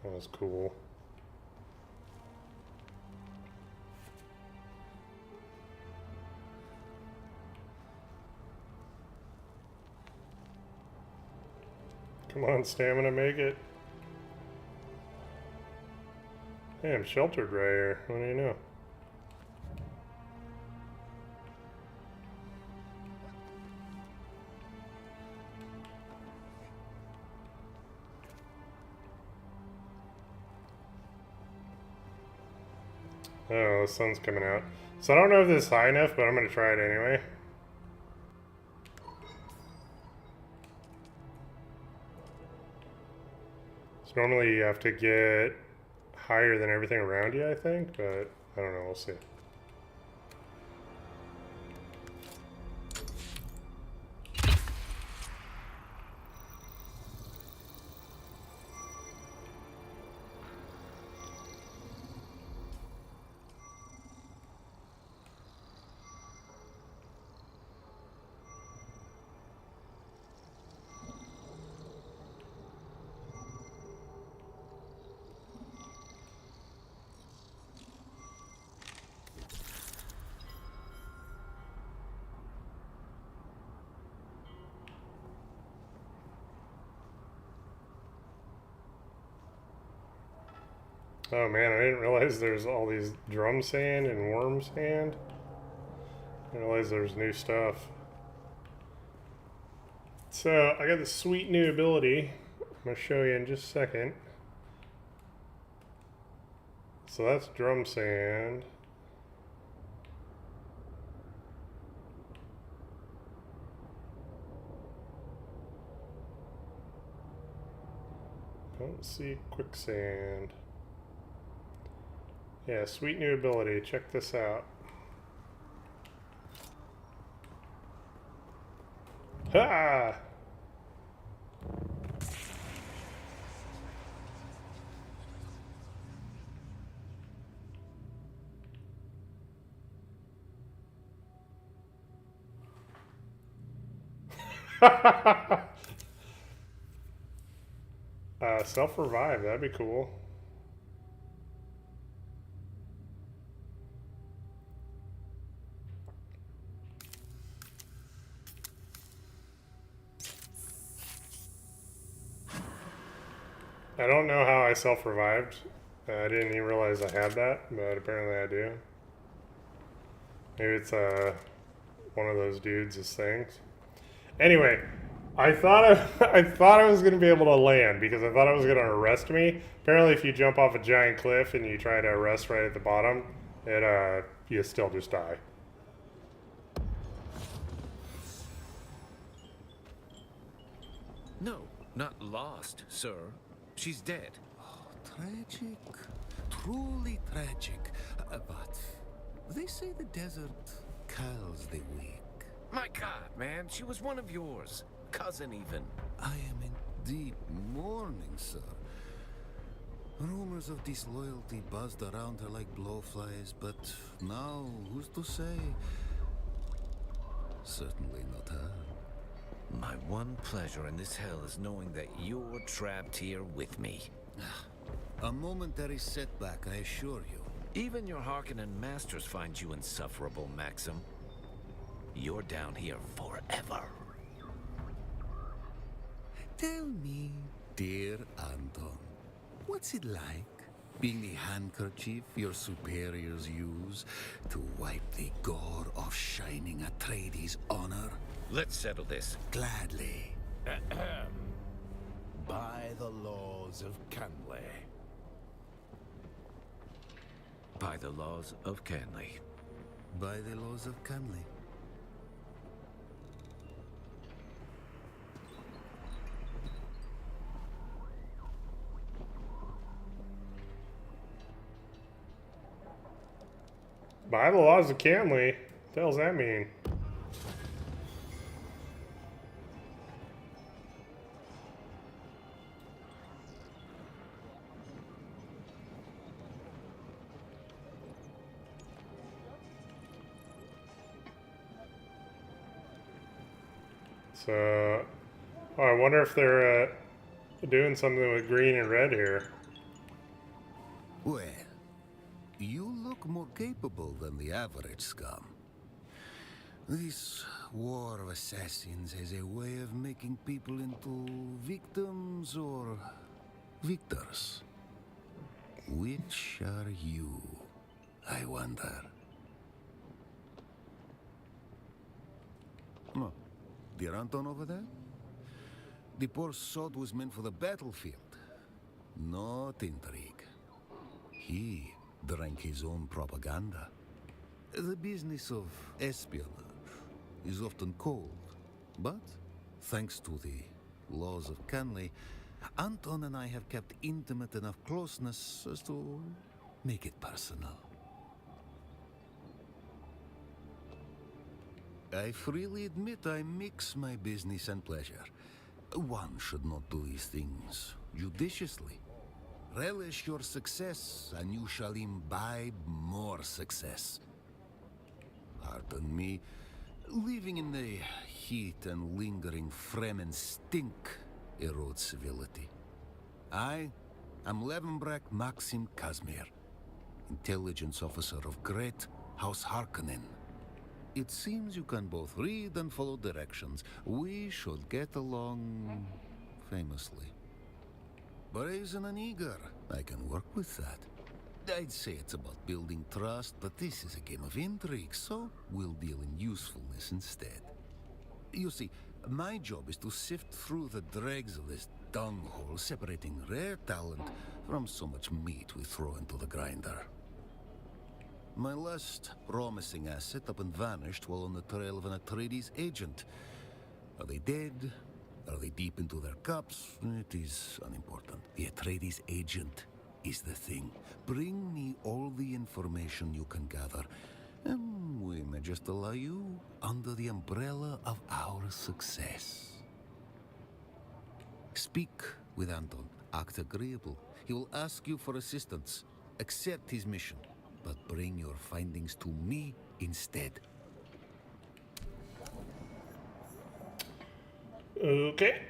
That was cool. Come on, stamina, make it. Hey, I'm sheltered right here. What do you know? Oh, the sun's coming out. So I don't know if this is high enough, but I'm going to try it anyway. So normally you have to get higher than everything around you, I think, but I don't know, we'll see. Oh man, I didn't realize there's all these drum sand and worm sand. I didn't realize there's new stuff. So I got this sweet new ability. I'm going to show you in just a second. So that's drum sand. Don't see quicksand. Yeah, sweet new ability. Check this out. Ha! Self-revive, that'd be cool. I don't know how I self-revived. I didn't even realize I had that, but apparently I do. Maybe it's one of those dudes' things. Anyway, I thought I was gonna be able to land because I thought it was gonna arrest me. Apparently, if you jump off a giant cliff and you try to arrest right at the bottom, you still just die. No, not lost, sir. She's dead. Oh, tragic. Truly tragic. But they say the desert kills the weak. My God, man, she was one of yours. Cousin, even. I am in deep mourning, sir. Rumors of disloyalty buzzed around her like blowflies, but now, who's to say? Certainly not her. My one pleasure in this hell is knowing that you're trapped here with me. A momentary setback, I assure you. Even your Harkonnen masters find you insufferable, Maxim. You're down here forever. Tell me, dear Anton, what's it like being the handkerchief your superiors use to wipe the gore off Shining Atreides' honor? Let's settle this. Gladly. By the laws of Canley. By the laws of Canley. By the laws of Canley. By the laws of Canley? What the hell does that mean? So, oh, I wonder if they're doing something with green and red here. Well, you look more capable than the average scum. This war of assassins has a way of making people into victims or victors. Which are you, I wonder? Oh, dear Anton over there? The poor sod was meant for the battlefield, not intrigue. He drank his own propaganda. The business of espionage is often cold, but thanks to the laws of Canley, Anton and I have kept intimate enough closeness as to make it personal. I freely admit I mix my business and pleasure. One should not do these things judiciously. Relish your success, and you shall imbibe more success. Pardon me, living in the heat and lingering Fremen stink erodes civility. I am Levenbreck Maxim Kazmir, intelligence officer of Great House Harkonnen. It seems you can both read and follow directions. We should get along famously. Brazen and eager, I can work with that. I'd say it's about building trust, but this is a game of intrigue, so we'll deal in usefulness instead. You see, my job is to sift through the dregs of this dunghole, separating rare talent from so much meat we throw into the grinder. My last promising asset up and vanished while on the trail of an Atreides agent. Are they dead? Are they deep into their cups? It is unimportant. The Atreides agent is the thing. Bring me all the information you can gather, and we may just allow you under the umbrella of our success. Speak with Anton. Act agreeable. He will ask you for assistance. Accept his mission, but bring your findings to me instead. Okay.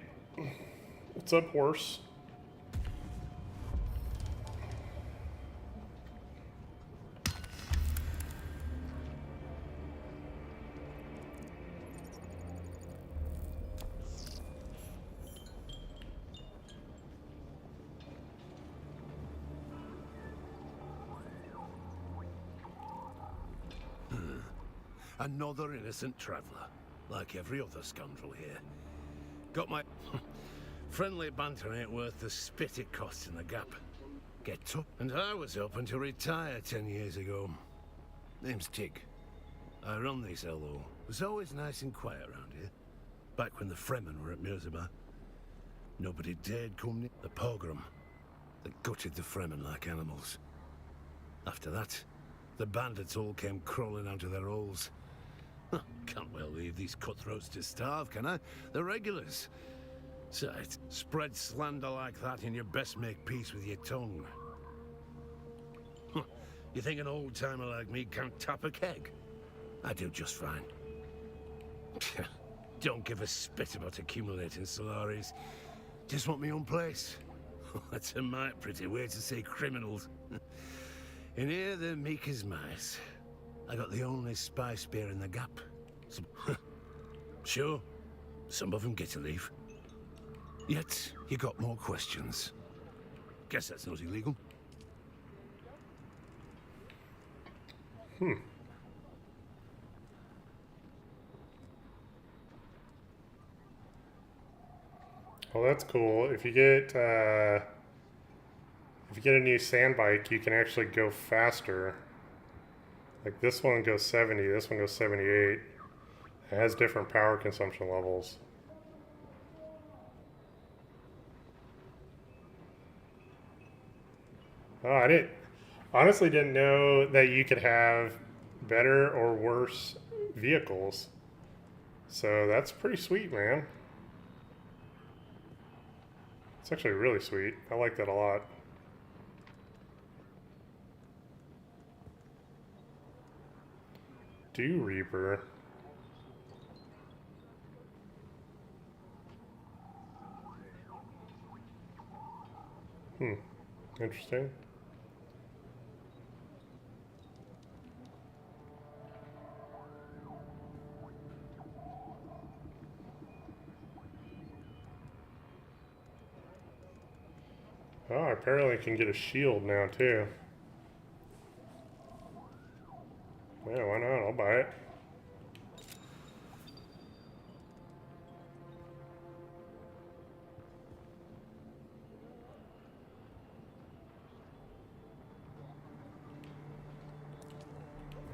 What's up, horse? Another innocent traveler, like every other scoundrel here. Got my... Friendly banter ain't worth the spit it costs in the gap. Get up. And I was hoping to retire 10 years ago. Name's Tig. I run this LO. It's always nice and quiet around here. Back when the Fremen were at Mirzabah. Nobody dared come near the pogrom that gutted the Fremen like animals. After that, the bandits all came crawling out of their holes. Can't well leave these cutthroats to starve, can I? They're regulars. Besides, spread slander like that and you best make peace with your tongue. You think an old-timer like me can't tap a keg? I do just fine. Don't give a spit about accumulating salaries. Just want my own place. That's a mighty pretty way to say criminals. In here, they're meek as mice. I got the only spy spear in the gap. Sure, some of them get to leave. Yet, you got more questions. Guess that's not illegal. Well, that's cool. If you get a new sand bike, you can actually go faster. Like this one goes 70, this one goes 78. It has different power consumption levels. Oh, I honestly didn't know that you could have better or worse vehicles. So that's pretty sweet, man. It's actually really sweet. I like that a lot. Dew Reaper. Interesting. Oh, I apparently can get a shield now too. Yeah, why not? I'll buy it.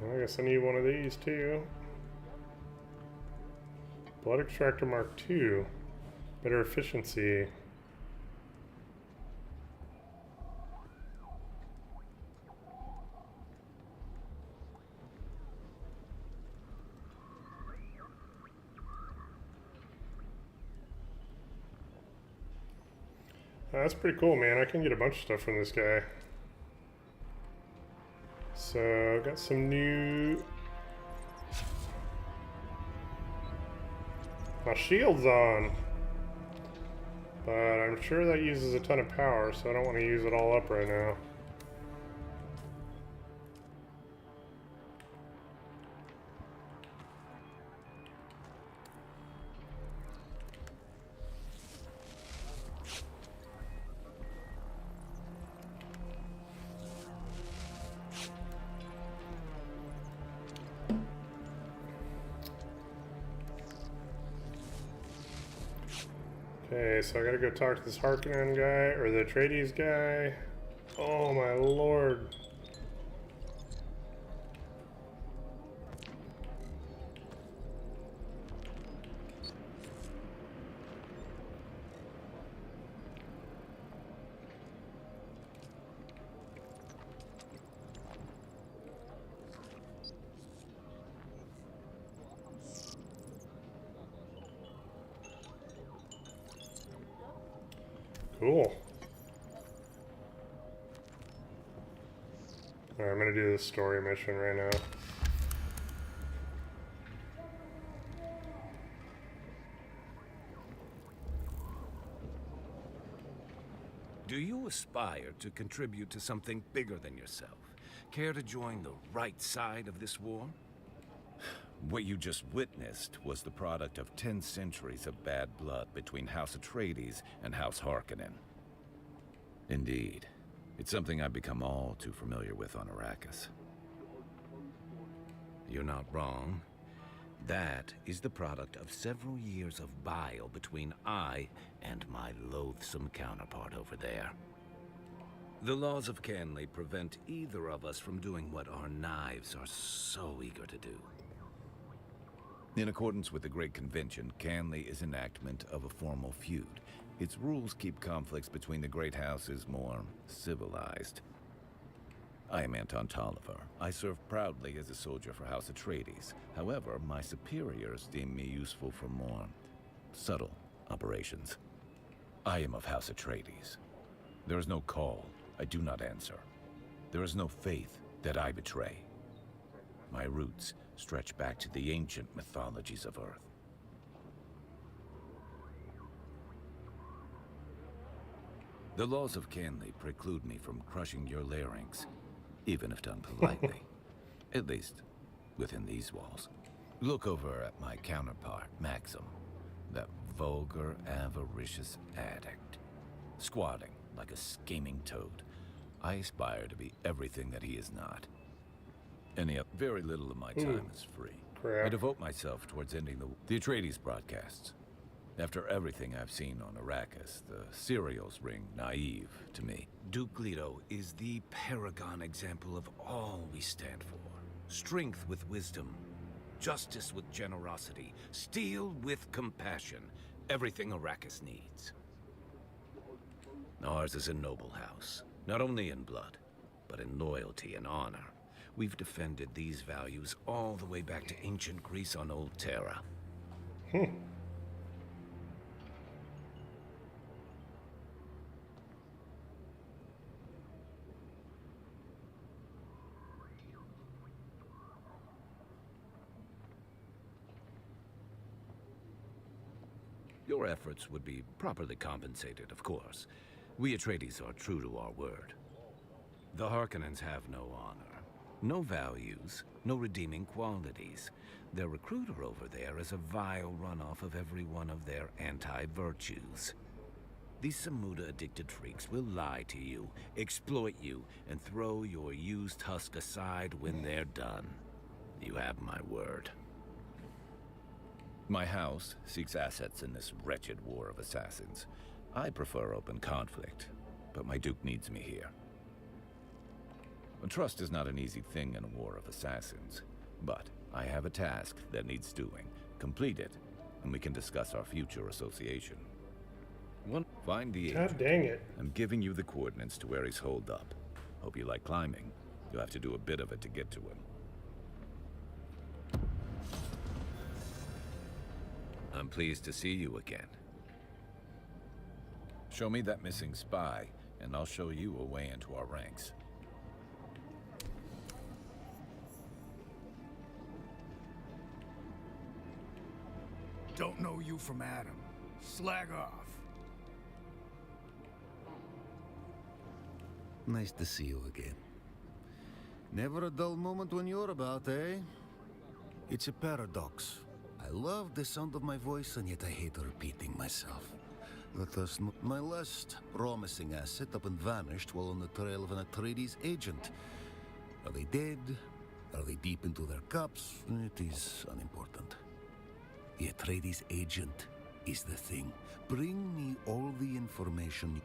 I guess I need one of these too. Blood Extractor Mark II. Better efficiency. That's pretty cool, man. I can get a bunch of stuff from this guy. So, got some new... My shield's on. But I'm sure that uses a ton of power, so I don't want to use it all up right now. Okay, so I gotta go talk to this Harkonnen guy, or the Atreides guy. Oh my lord. Cool. Alright, I'm gonna do this story mission right now. Do you aspire to contribute to something bigger than yourself? Care to join the right side of this war? What you just witnessed was the product of 10 centuries of bad blood between House Atreides and House Harkonnen. Indeed, it's something I've become all too familiar with on Arrakis. You're not wrong. That is the product of several years of bile between I and my loathsome counterpart over there. The laws of Canley prevent either of us from doing what our knives are so eager to do. In accordance with the Great Convention, Canley is enactment of a formal feud. Its rules keep conflicts between the great houses more civilized. I am Anton Tolliver. I serve proudly as a soldier for House Atreides. However, my superiors deem me useful for more subtle operations. I am of House Atreides. There is no call I do not answer. There is no faith that I betray. My roots stretch back to the ancient mythologies of Earth. The laws of Canley preclude me from crushing your larynx, even if done politely. At least, within these walls. Look over at my counterpart, Maxim. That vulgar, avaricious addict. Squatting like a scheming toad. I aspire to be everything that he is not. And yet, very little of my time is free. Crap. I devote myself towards ending the Atreides broadcasts. After everything I've seen on Arrakis, the serials ring naive to me. Duke Leto is the paragon example of all we stand for. Strength with wisdom, justice with generosity, steel with compassion. Everything Arrakis needs. Ours is a noble house, not only in blood, but in loyalty and honor. We've defended these values all the way back to ancient Greece on Old Terra. Your efforts would be properly compensated, of course. We Atreides are true to our word. The Harkonnens have no honor, no values, no redeeming qualities. Their recruiter over there is a vile runoff of every one of their anti-virtues. These Samuda-addicted freaks will lie to you, exploit you, and throw your used husk aside when they're done. You have my word. My house seeks assets in this wretched war of assassins. I prefer open conflict, but my Duke needs me here. Trust is not an easy thing in a war of assassins, but I have a task that needs doing. Complete it, and we can discuss our future association. Find the agent. God dang it. I'm giving you the coordinates to where he's holed up. Hope you like climbing. You'll have to do a bit of it to get to him. I'm pleased to see you again. Show me that missing spy, and I'll show you a way into our ranks. Don't know you from Adam. Slag off. Nice to see you again. Never a dull moment when you're about, eh? It's a paradox. I love the sound of my voice, and yet I hate repeating myself. Let us not... My last promising asset up and vanished while on the trail of an Atreides agent. Are they dead? Are they deep into their cups? It is unimportant. The Atreides agent is the thing. Bring me all the information.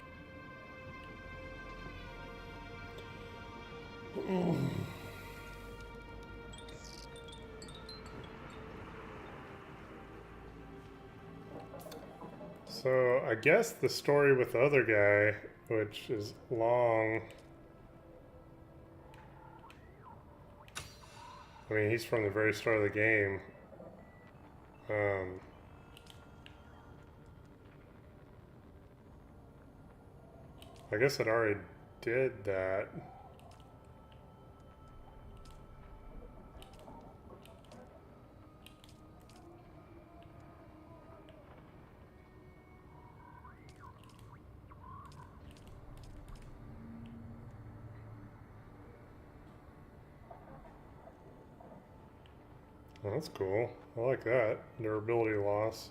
So I guess the story with the other guy, which is long. I mean, he's from the very start of the game. I guess it already did that. Oh, that's cool. I like that. Durability loss.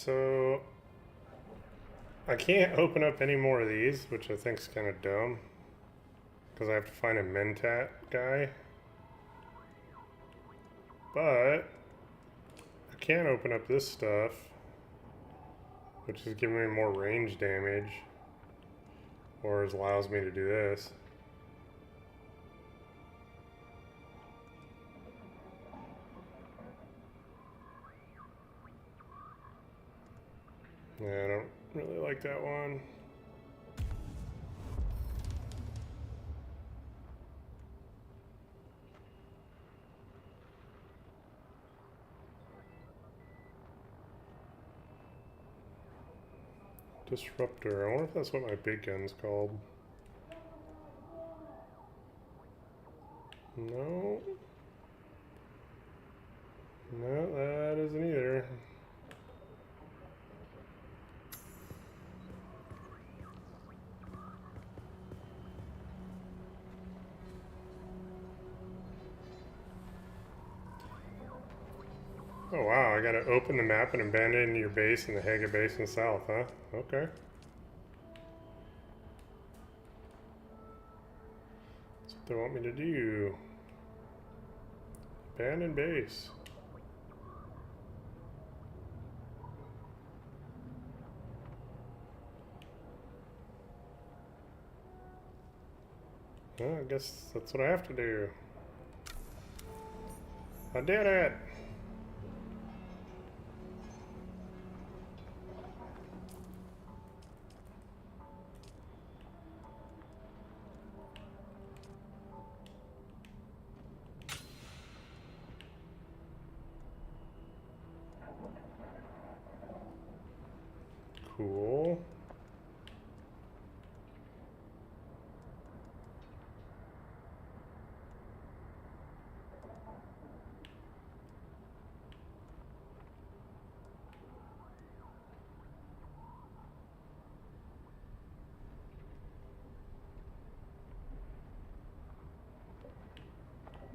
So I can't open up any more of these, which I think is kind of dumb. Because I have to find a Mentat guy. But I can open up this stuff, which is giving me more range damage. Or allows me to do this. Yeah, I don't really like that one. Disruptor. I wonder if that's what my big gun's called. No. No, that isn't either. Oh wow, I gotta open the map and abandon your base in the Haga Basin south, huh? Okay. That's what they want me to do. Abandon base. Well, I guess that's what I have to do. I did it! Cool.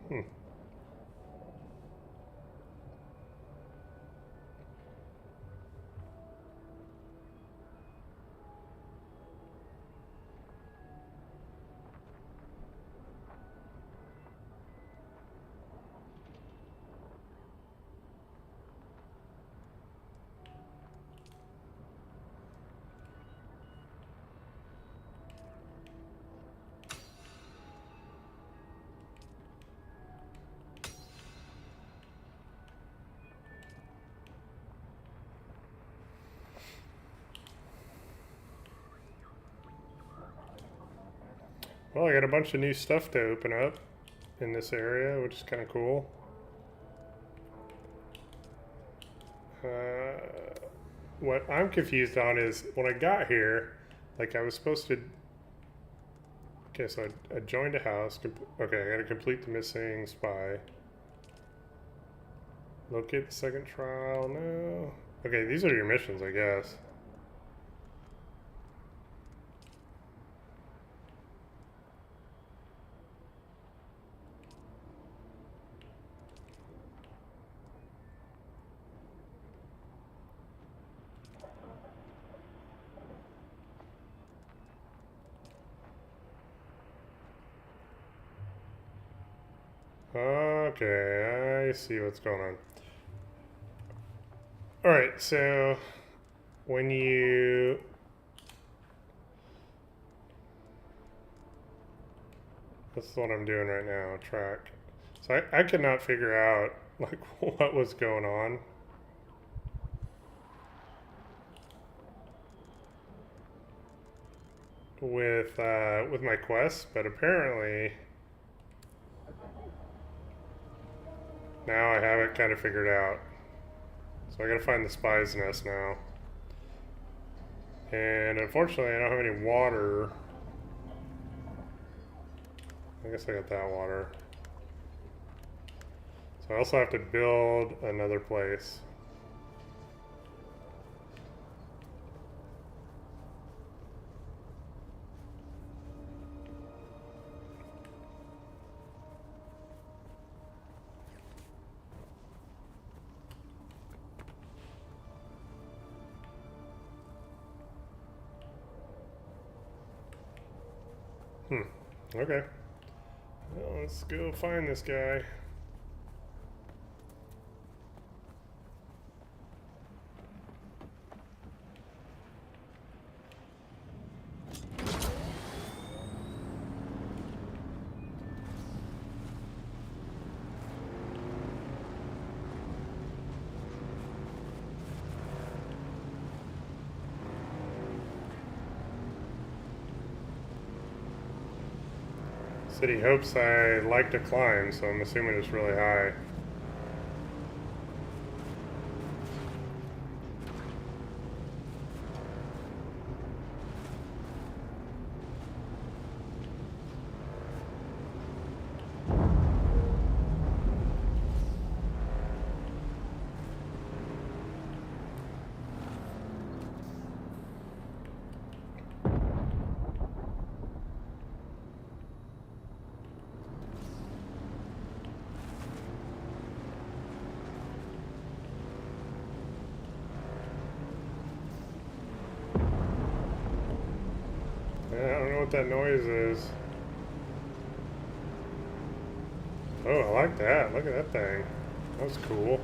Hmm. Well, I got a bunch of new stuff to open up in this area, which is kind of cool. What I'm confused on is when I got here, like I was supposed to. Okay, so I joined a house. Okay, I gotta complete the missing spy. Locate the second trial. No. Okay, these are your missions, I guess. Okay, I see what's going on. Alright, so when you this is what I'm doing right now, track. So I could not figure out like what was going on. With my quest, but apparently now I have it kind of figured out. So I gotta find the spy's nest now. And unfortunately I don't have any water. I guess I got that water. So I also have to build another place. Okay. Well, let's go find this guy. Said he hopes I like to climb, so I'm assuming it's really high. I don't know what that noise is. Oh, I like that. Look at that thing. That was cool.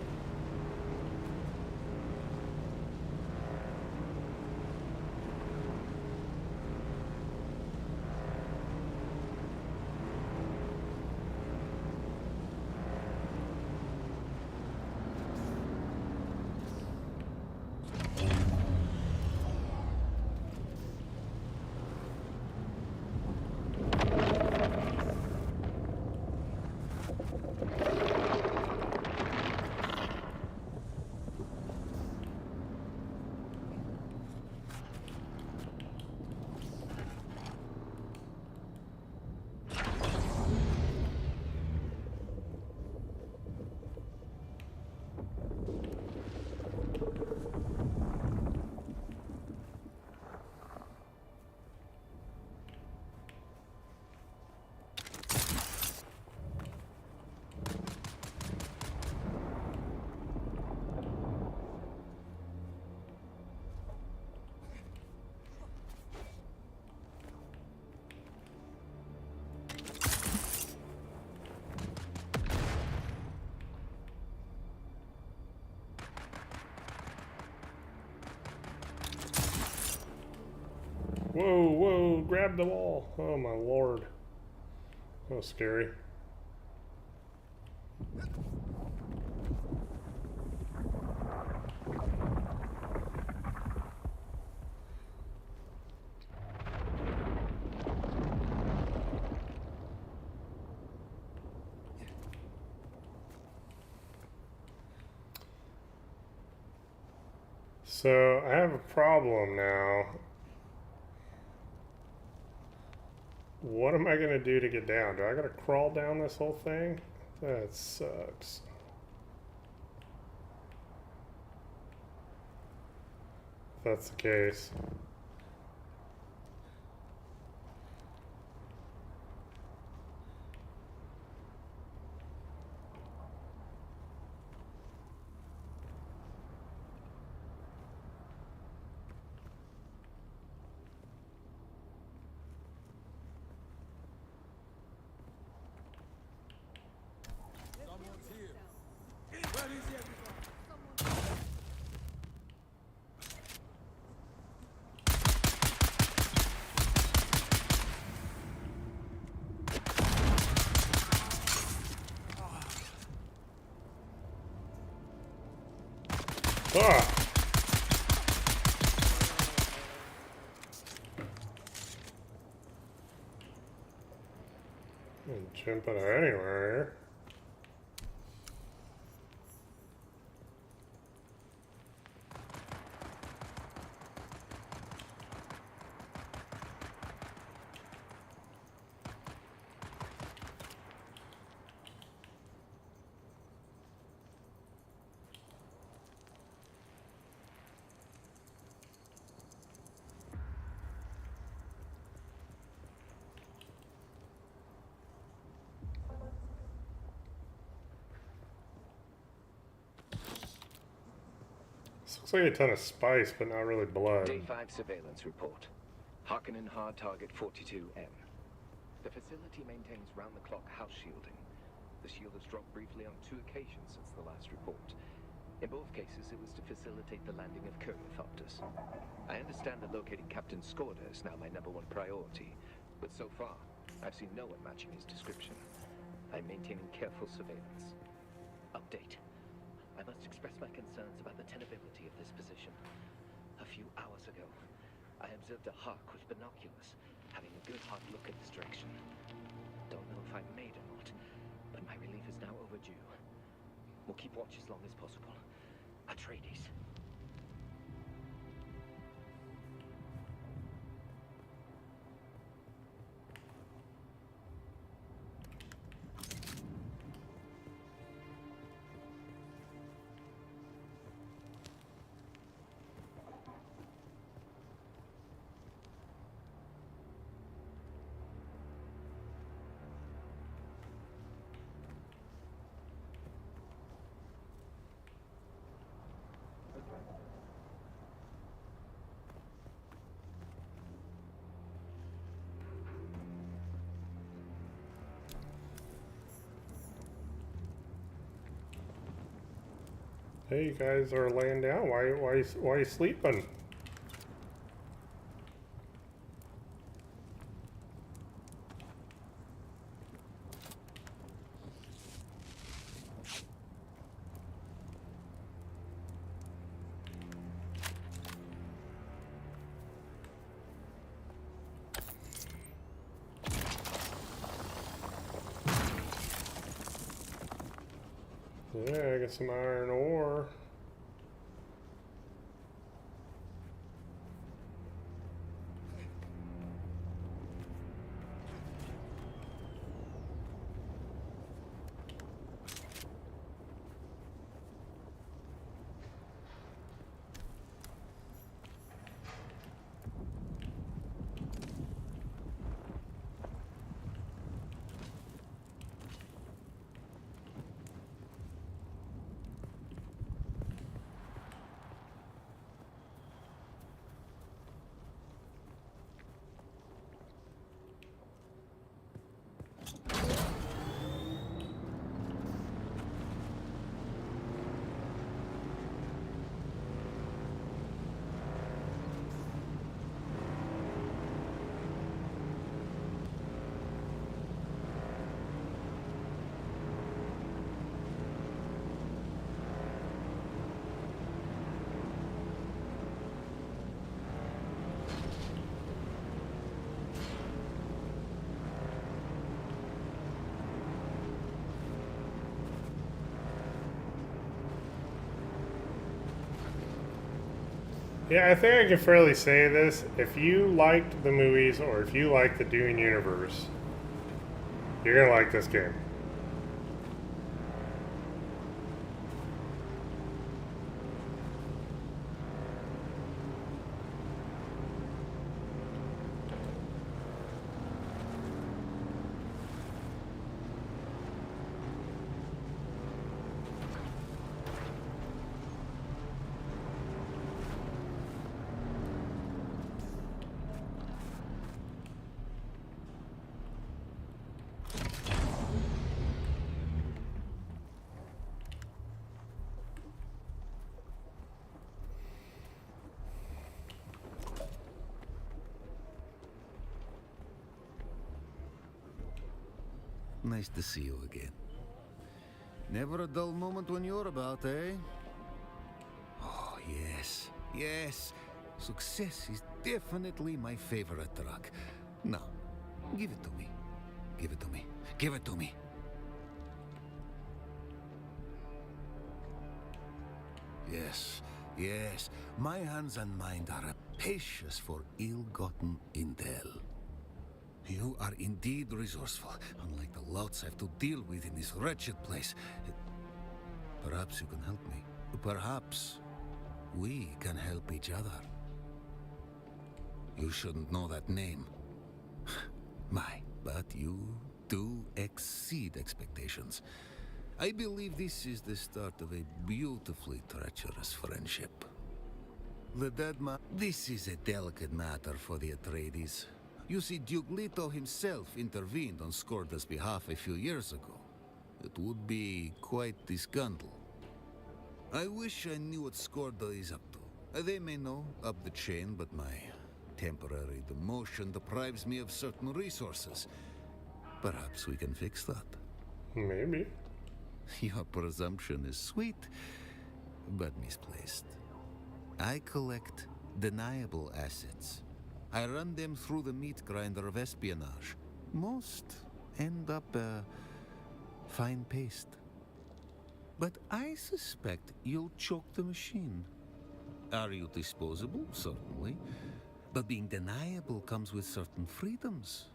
Whoa, whoa, grab the wall. Oh my lord. That was scary. So I have a problem now. What am I gonna do to get down? Do I gotta crawl down this whole thing? That sucks. If that's the case. Ah! Jump out of anywhere here. This looks like a ton of spice, but not really blood. Day 5 surveillance report. Harkonnen hard target 42M. The facility maintains round-the-clock house shielding. The shield has dropped briefly on 2 occasions since the last report. In both cases, it was to facilitate the landing of courier-thopters. I understand that locating Captain Skorda is now my #1 priority, but so far, I've seen no one matching his description. I'm maintaining careful surveillance. Update. I must express my concerns about the tenability of this position. A few hours ago, I observed a hawk with binoculars, having a good hard look at this direction. Don't know if I'm made or not, but my relief is now overdue. We'll keep watch as long as possible. Atreides. Hey, you guys are laying down. Why are you sleeping? Yeah, I got some iron ore. Yeah, I think I can fairly say this. If you liked the movies or if you like the Dune universe, you're going to like this game. Nice to see you again. Never a dull moment when you're about, eh? Oh, yes, yes. Success is definitely my favorite drug. Now, give it to me. Give it to me. Give it to me. Yes, yes. My hands and mind are rapacious for ill-gotten intel. You are indeed resourceful, unlike the lots I have to deal with in this wretched place. Perhaps you can help me. Perhaps we can help each other. You shouldn't know that name. But you do exceed expectations. I believe this is the start of a beautifully treacherous friendship. The dead man... This is a delicate matter for the Atreides. You see, Duke Leto himself intervened on Skorda's behalf a few years ago. It would be quite the scandal. I wish I knew what Skorda is up to. They may know up the chain, but my temporary demotion deprives me of certain resources. Perhaps we can fix that. Maybe. Your presumption is sweet, but misplaced. I collect deniable assets. I run them through the meat grinder of espionage. Most end up fine paste. But I suspect you'll choke the machine. Are you disposable? Certainly. But being deniable comes with certain freedoms.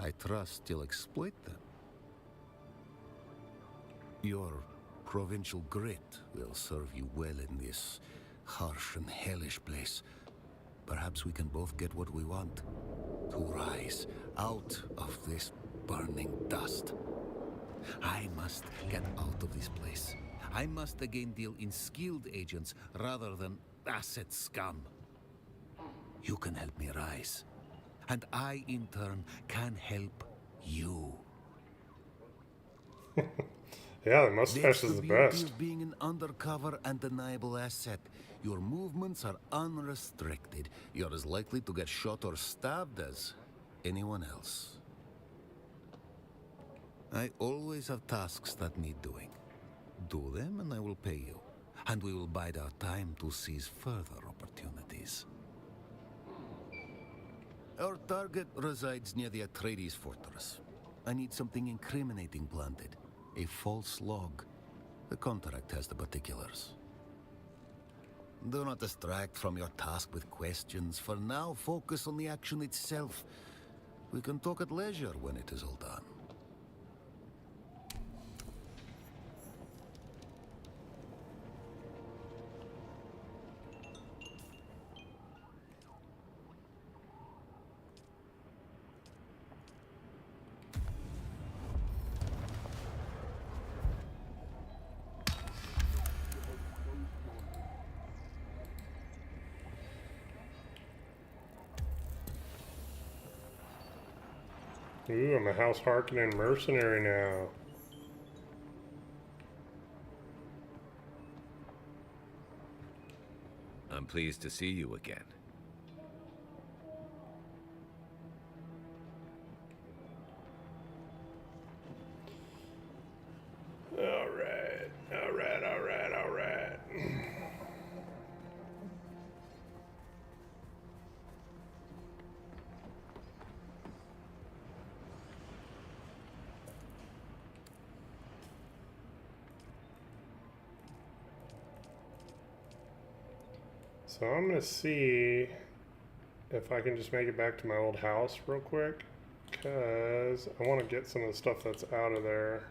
I trust you'll exploit them. Your provincial grit will serve you well in this harsh and hellish place. Perhaps we can both get what we want. To rise out of this burning dust. I must get out of this place. I must again deal in skilled agents rather than asset scum. You can help me rise. And I, in turn, can help you. Yeah, the mustache is the best. Of being an undercover and deniable asset. Your movements are unrestricted. You're as likely to get shot or stabbed as anyone else. I always have tasks that need doing. Do them and I will pay you. And we will bide our time to seize further opportunities. Our target resides near the Atreides fortress. I need something incriminating planted. A false log. The contract has the particulars. Do not distract from your task with questions. For now, focus on the action itself. We can talk at leisure when it is all done. Ooh, I'm a House Harkonnen mercenary now. I'm pleased to see you again. Alright, alright, alright, alright. So I'm gonna see if I can just make it back to my old house real quick, because I want to get some of the stuff that's out of there.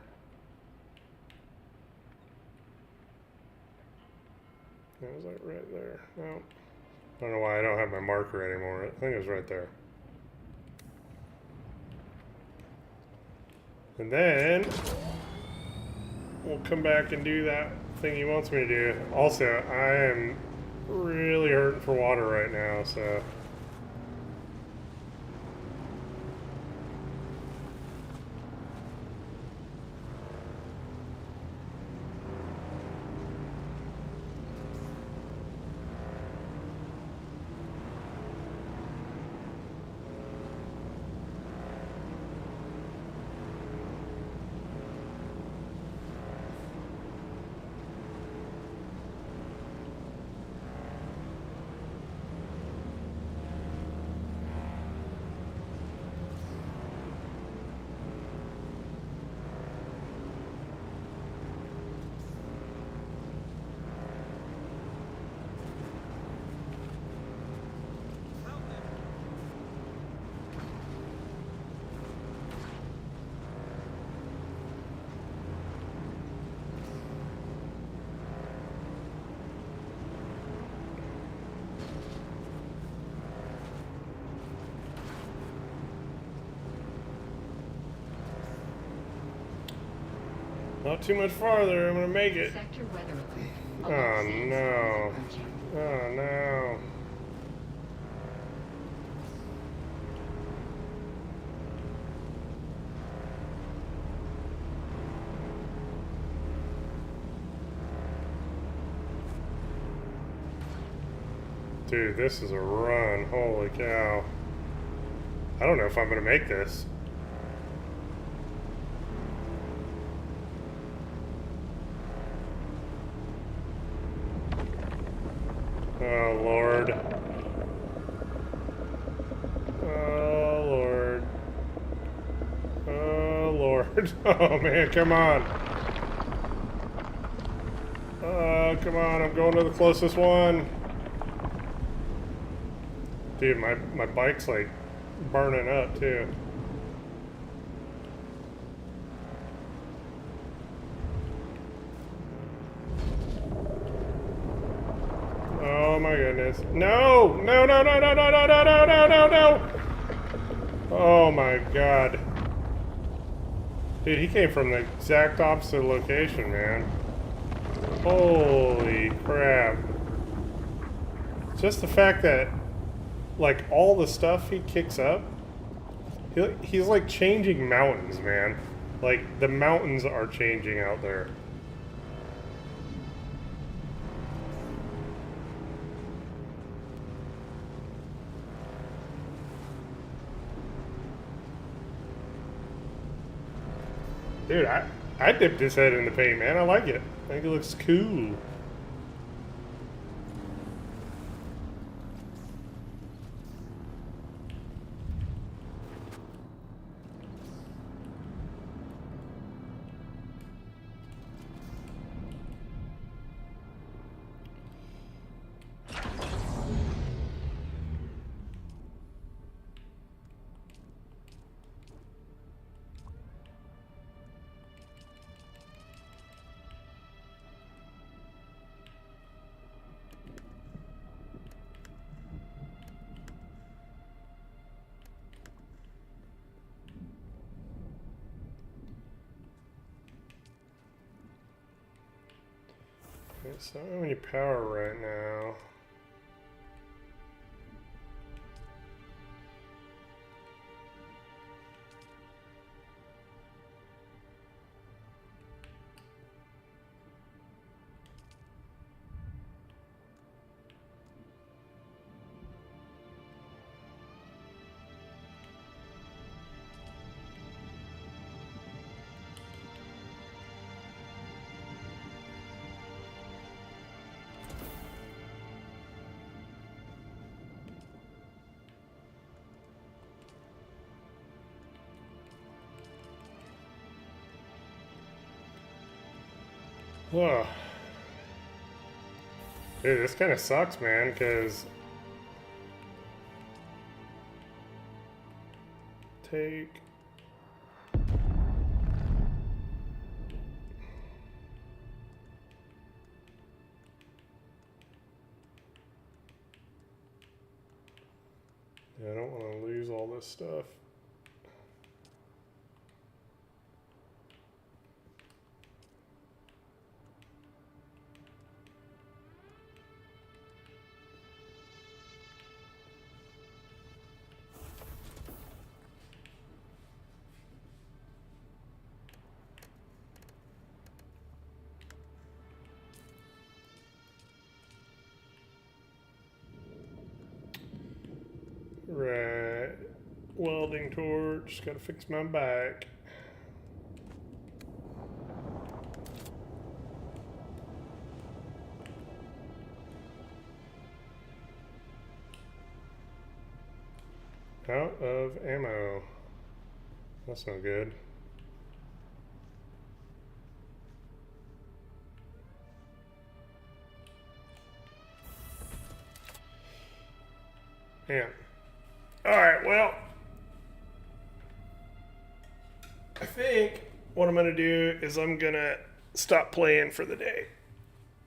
Was that right there? No. I don't know why I don't have my marker anymore. I think it was right there. And then we'll come back and do that thing he wants me to do. Also, I am really hurting for water right now, so. Not too much farther, I'm gonna make it. Sector weather alert. Oh no. Oh no. Dude, this is a run. Holy cow. I don't know if I'm going to make this. Oh, Lord. Oh, Lord. Oh, Lord. Oh, man, come on. Oh, come on. I'm going to the closest one. Dude, my bike's, like, burning up, too. Oh my goodness. No! No, no, no, no, no, no, no, no, no, no, no! Oh my god. Dude, he came from the exact opposite location, man. Holy crap. Just the fact that, like, all the stuff he kicks up, he's like changing mountains, man. Like, the mountains are changing out there. Dude, I dipped his head in the paint, man. I like it. I think it looks cool. So I don't have any power right now. Ugh. Dude, this kind of sucks, man, because take... Yeah, I don't want to lose all this stuff. Right. Welding torch. Gotta fix my bike. Out of ammo. That's no good. Man. Alright, well, I think what I'm going to do is I'm going to stop playing for the day.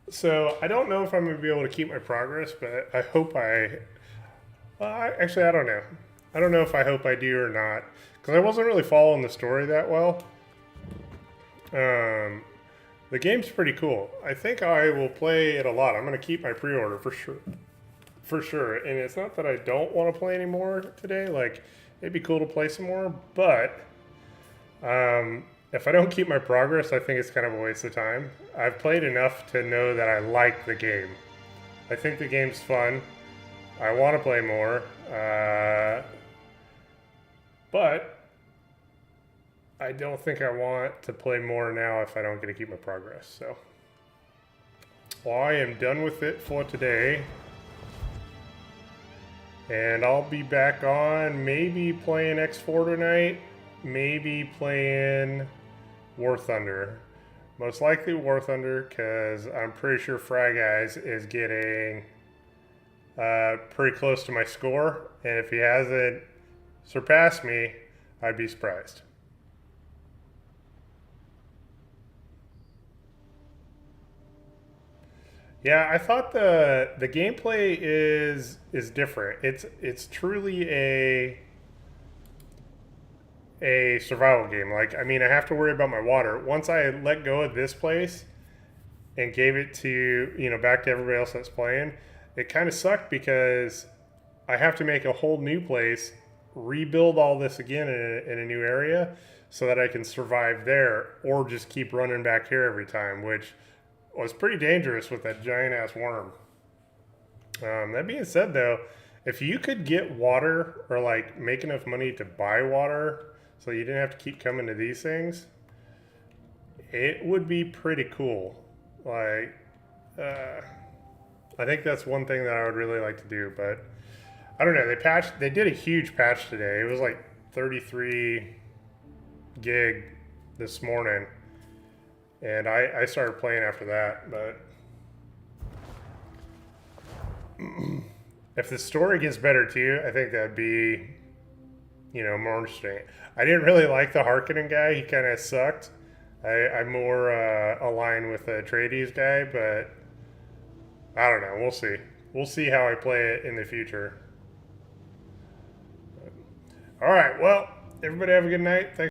So I don't know if I'm going to be able to keep my progress, but I hope actually, I don't know. I don't know if I hope I do or not, because I wasn't really following the story that well. The game's pretty cool. I think I will play it a lot. I'm going to keep my pre-order for sure. For sure. And it's not that I don't want to play anymore today. Like, it'd be cool to play some more. But if I don't keep my progress, I think it's kind of a waste of time. I've played enough to know that I like the game. I think the game's fun. I want to play more. But I don't think I want to play more now if I don't get to keep my progress. So, well, I am done with it for today. And I'll be back on maybe playing X4 tonight, maybe playing War Thunder. Most likely War Thunder, because I'm pretty sure Fry Guys is getting pretty close to my score. And if he hasn't surpassed me, I'd be surprised. Yeah, I thought the gameplay is different. It's truly a survival game. Like, I mean, I have to worry about my water. Once I let go of this place and gave it to, you know, back to everybody else that's playing, it kind of sucked because I have to make a whole new place, rebuild all this again in a new area so that I can survive there, or just keep running back here every time, which was pretty dangerous with that giant ass worm. That being said, though, if you could get water or like make enough money to buy water so you didn't have to keep coming to these things, it would be pretty cool. Like, I think that's one thing that I would really like to do, but I don't know. They did a huge patch today. It was like 33 gig this morning. And I started playing after that, but if the story gets better too, I think that'd be, you know, more interesting. I didn't really like the Harkonnen guy. He kind of sucked. I'm more aligned with the Atreides guy, but I don't know. We'll see. We'll see how I play it in the future. All right. Well, everybody have a good night. Thanks.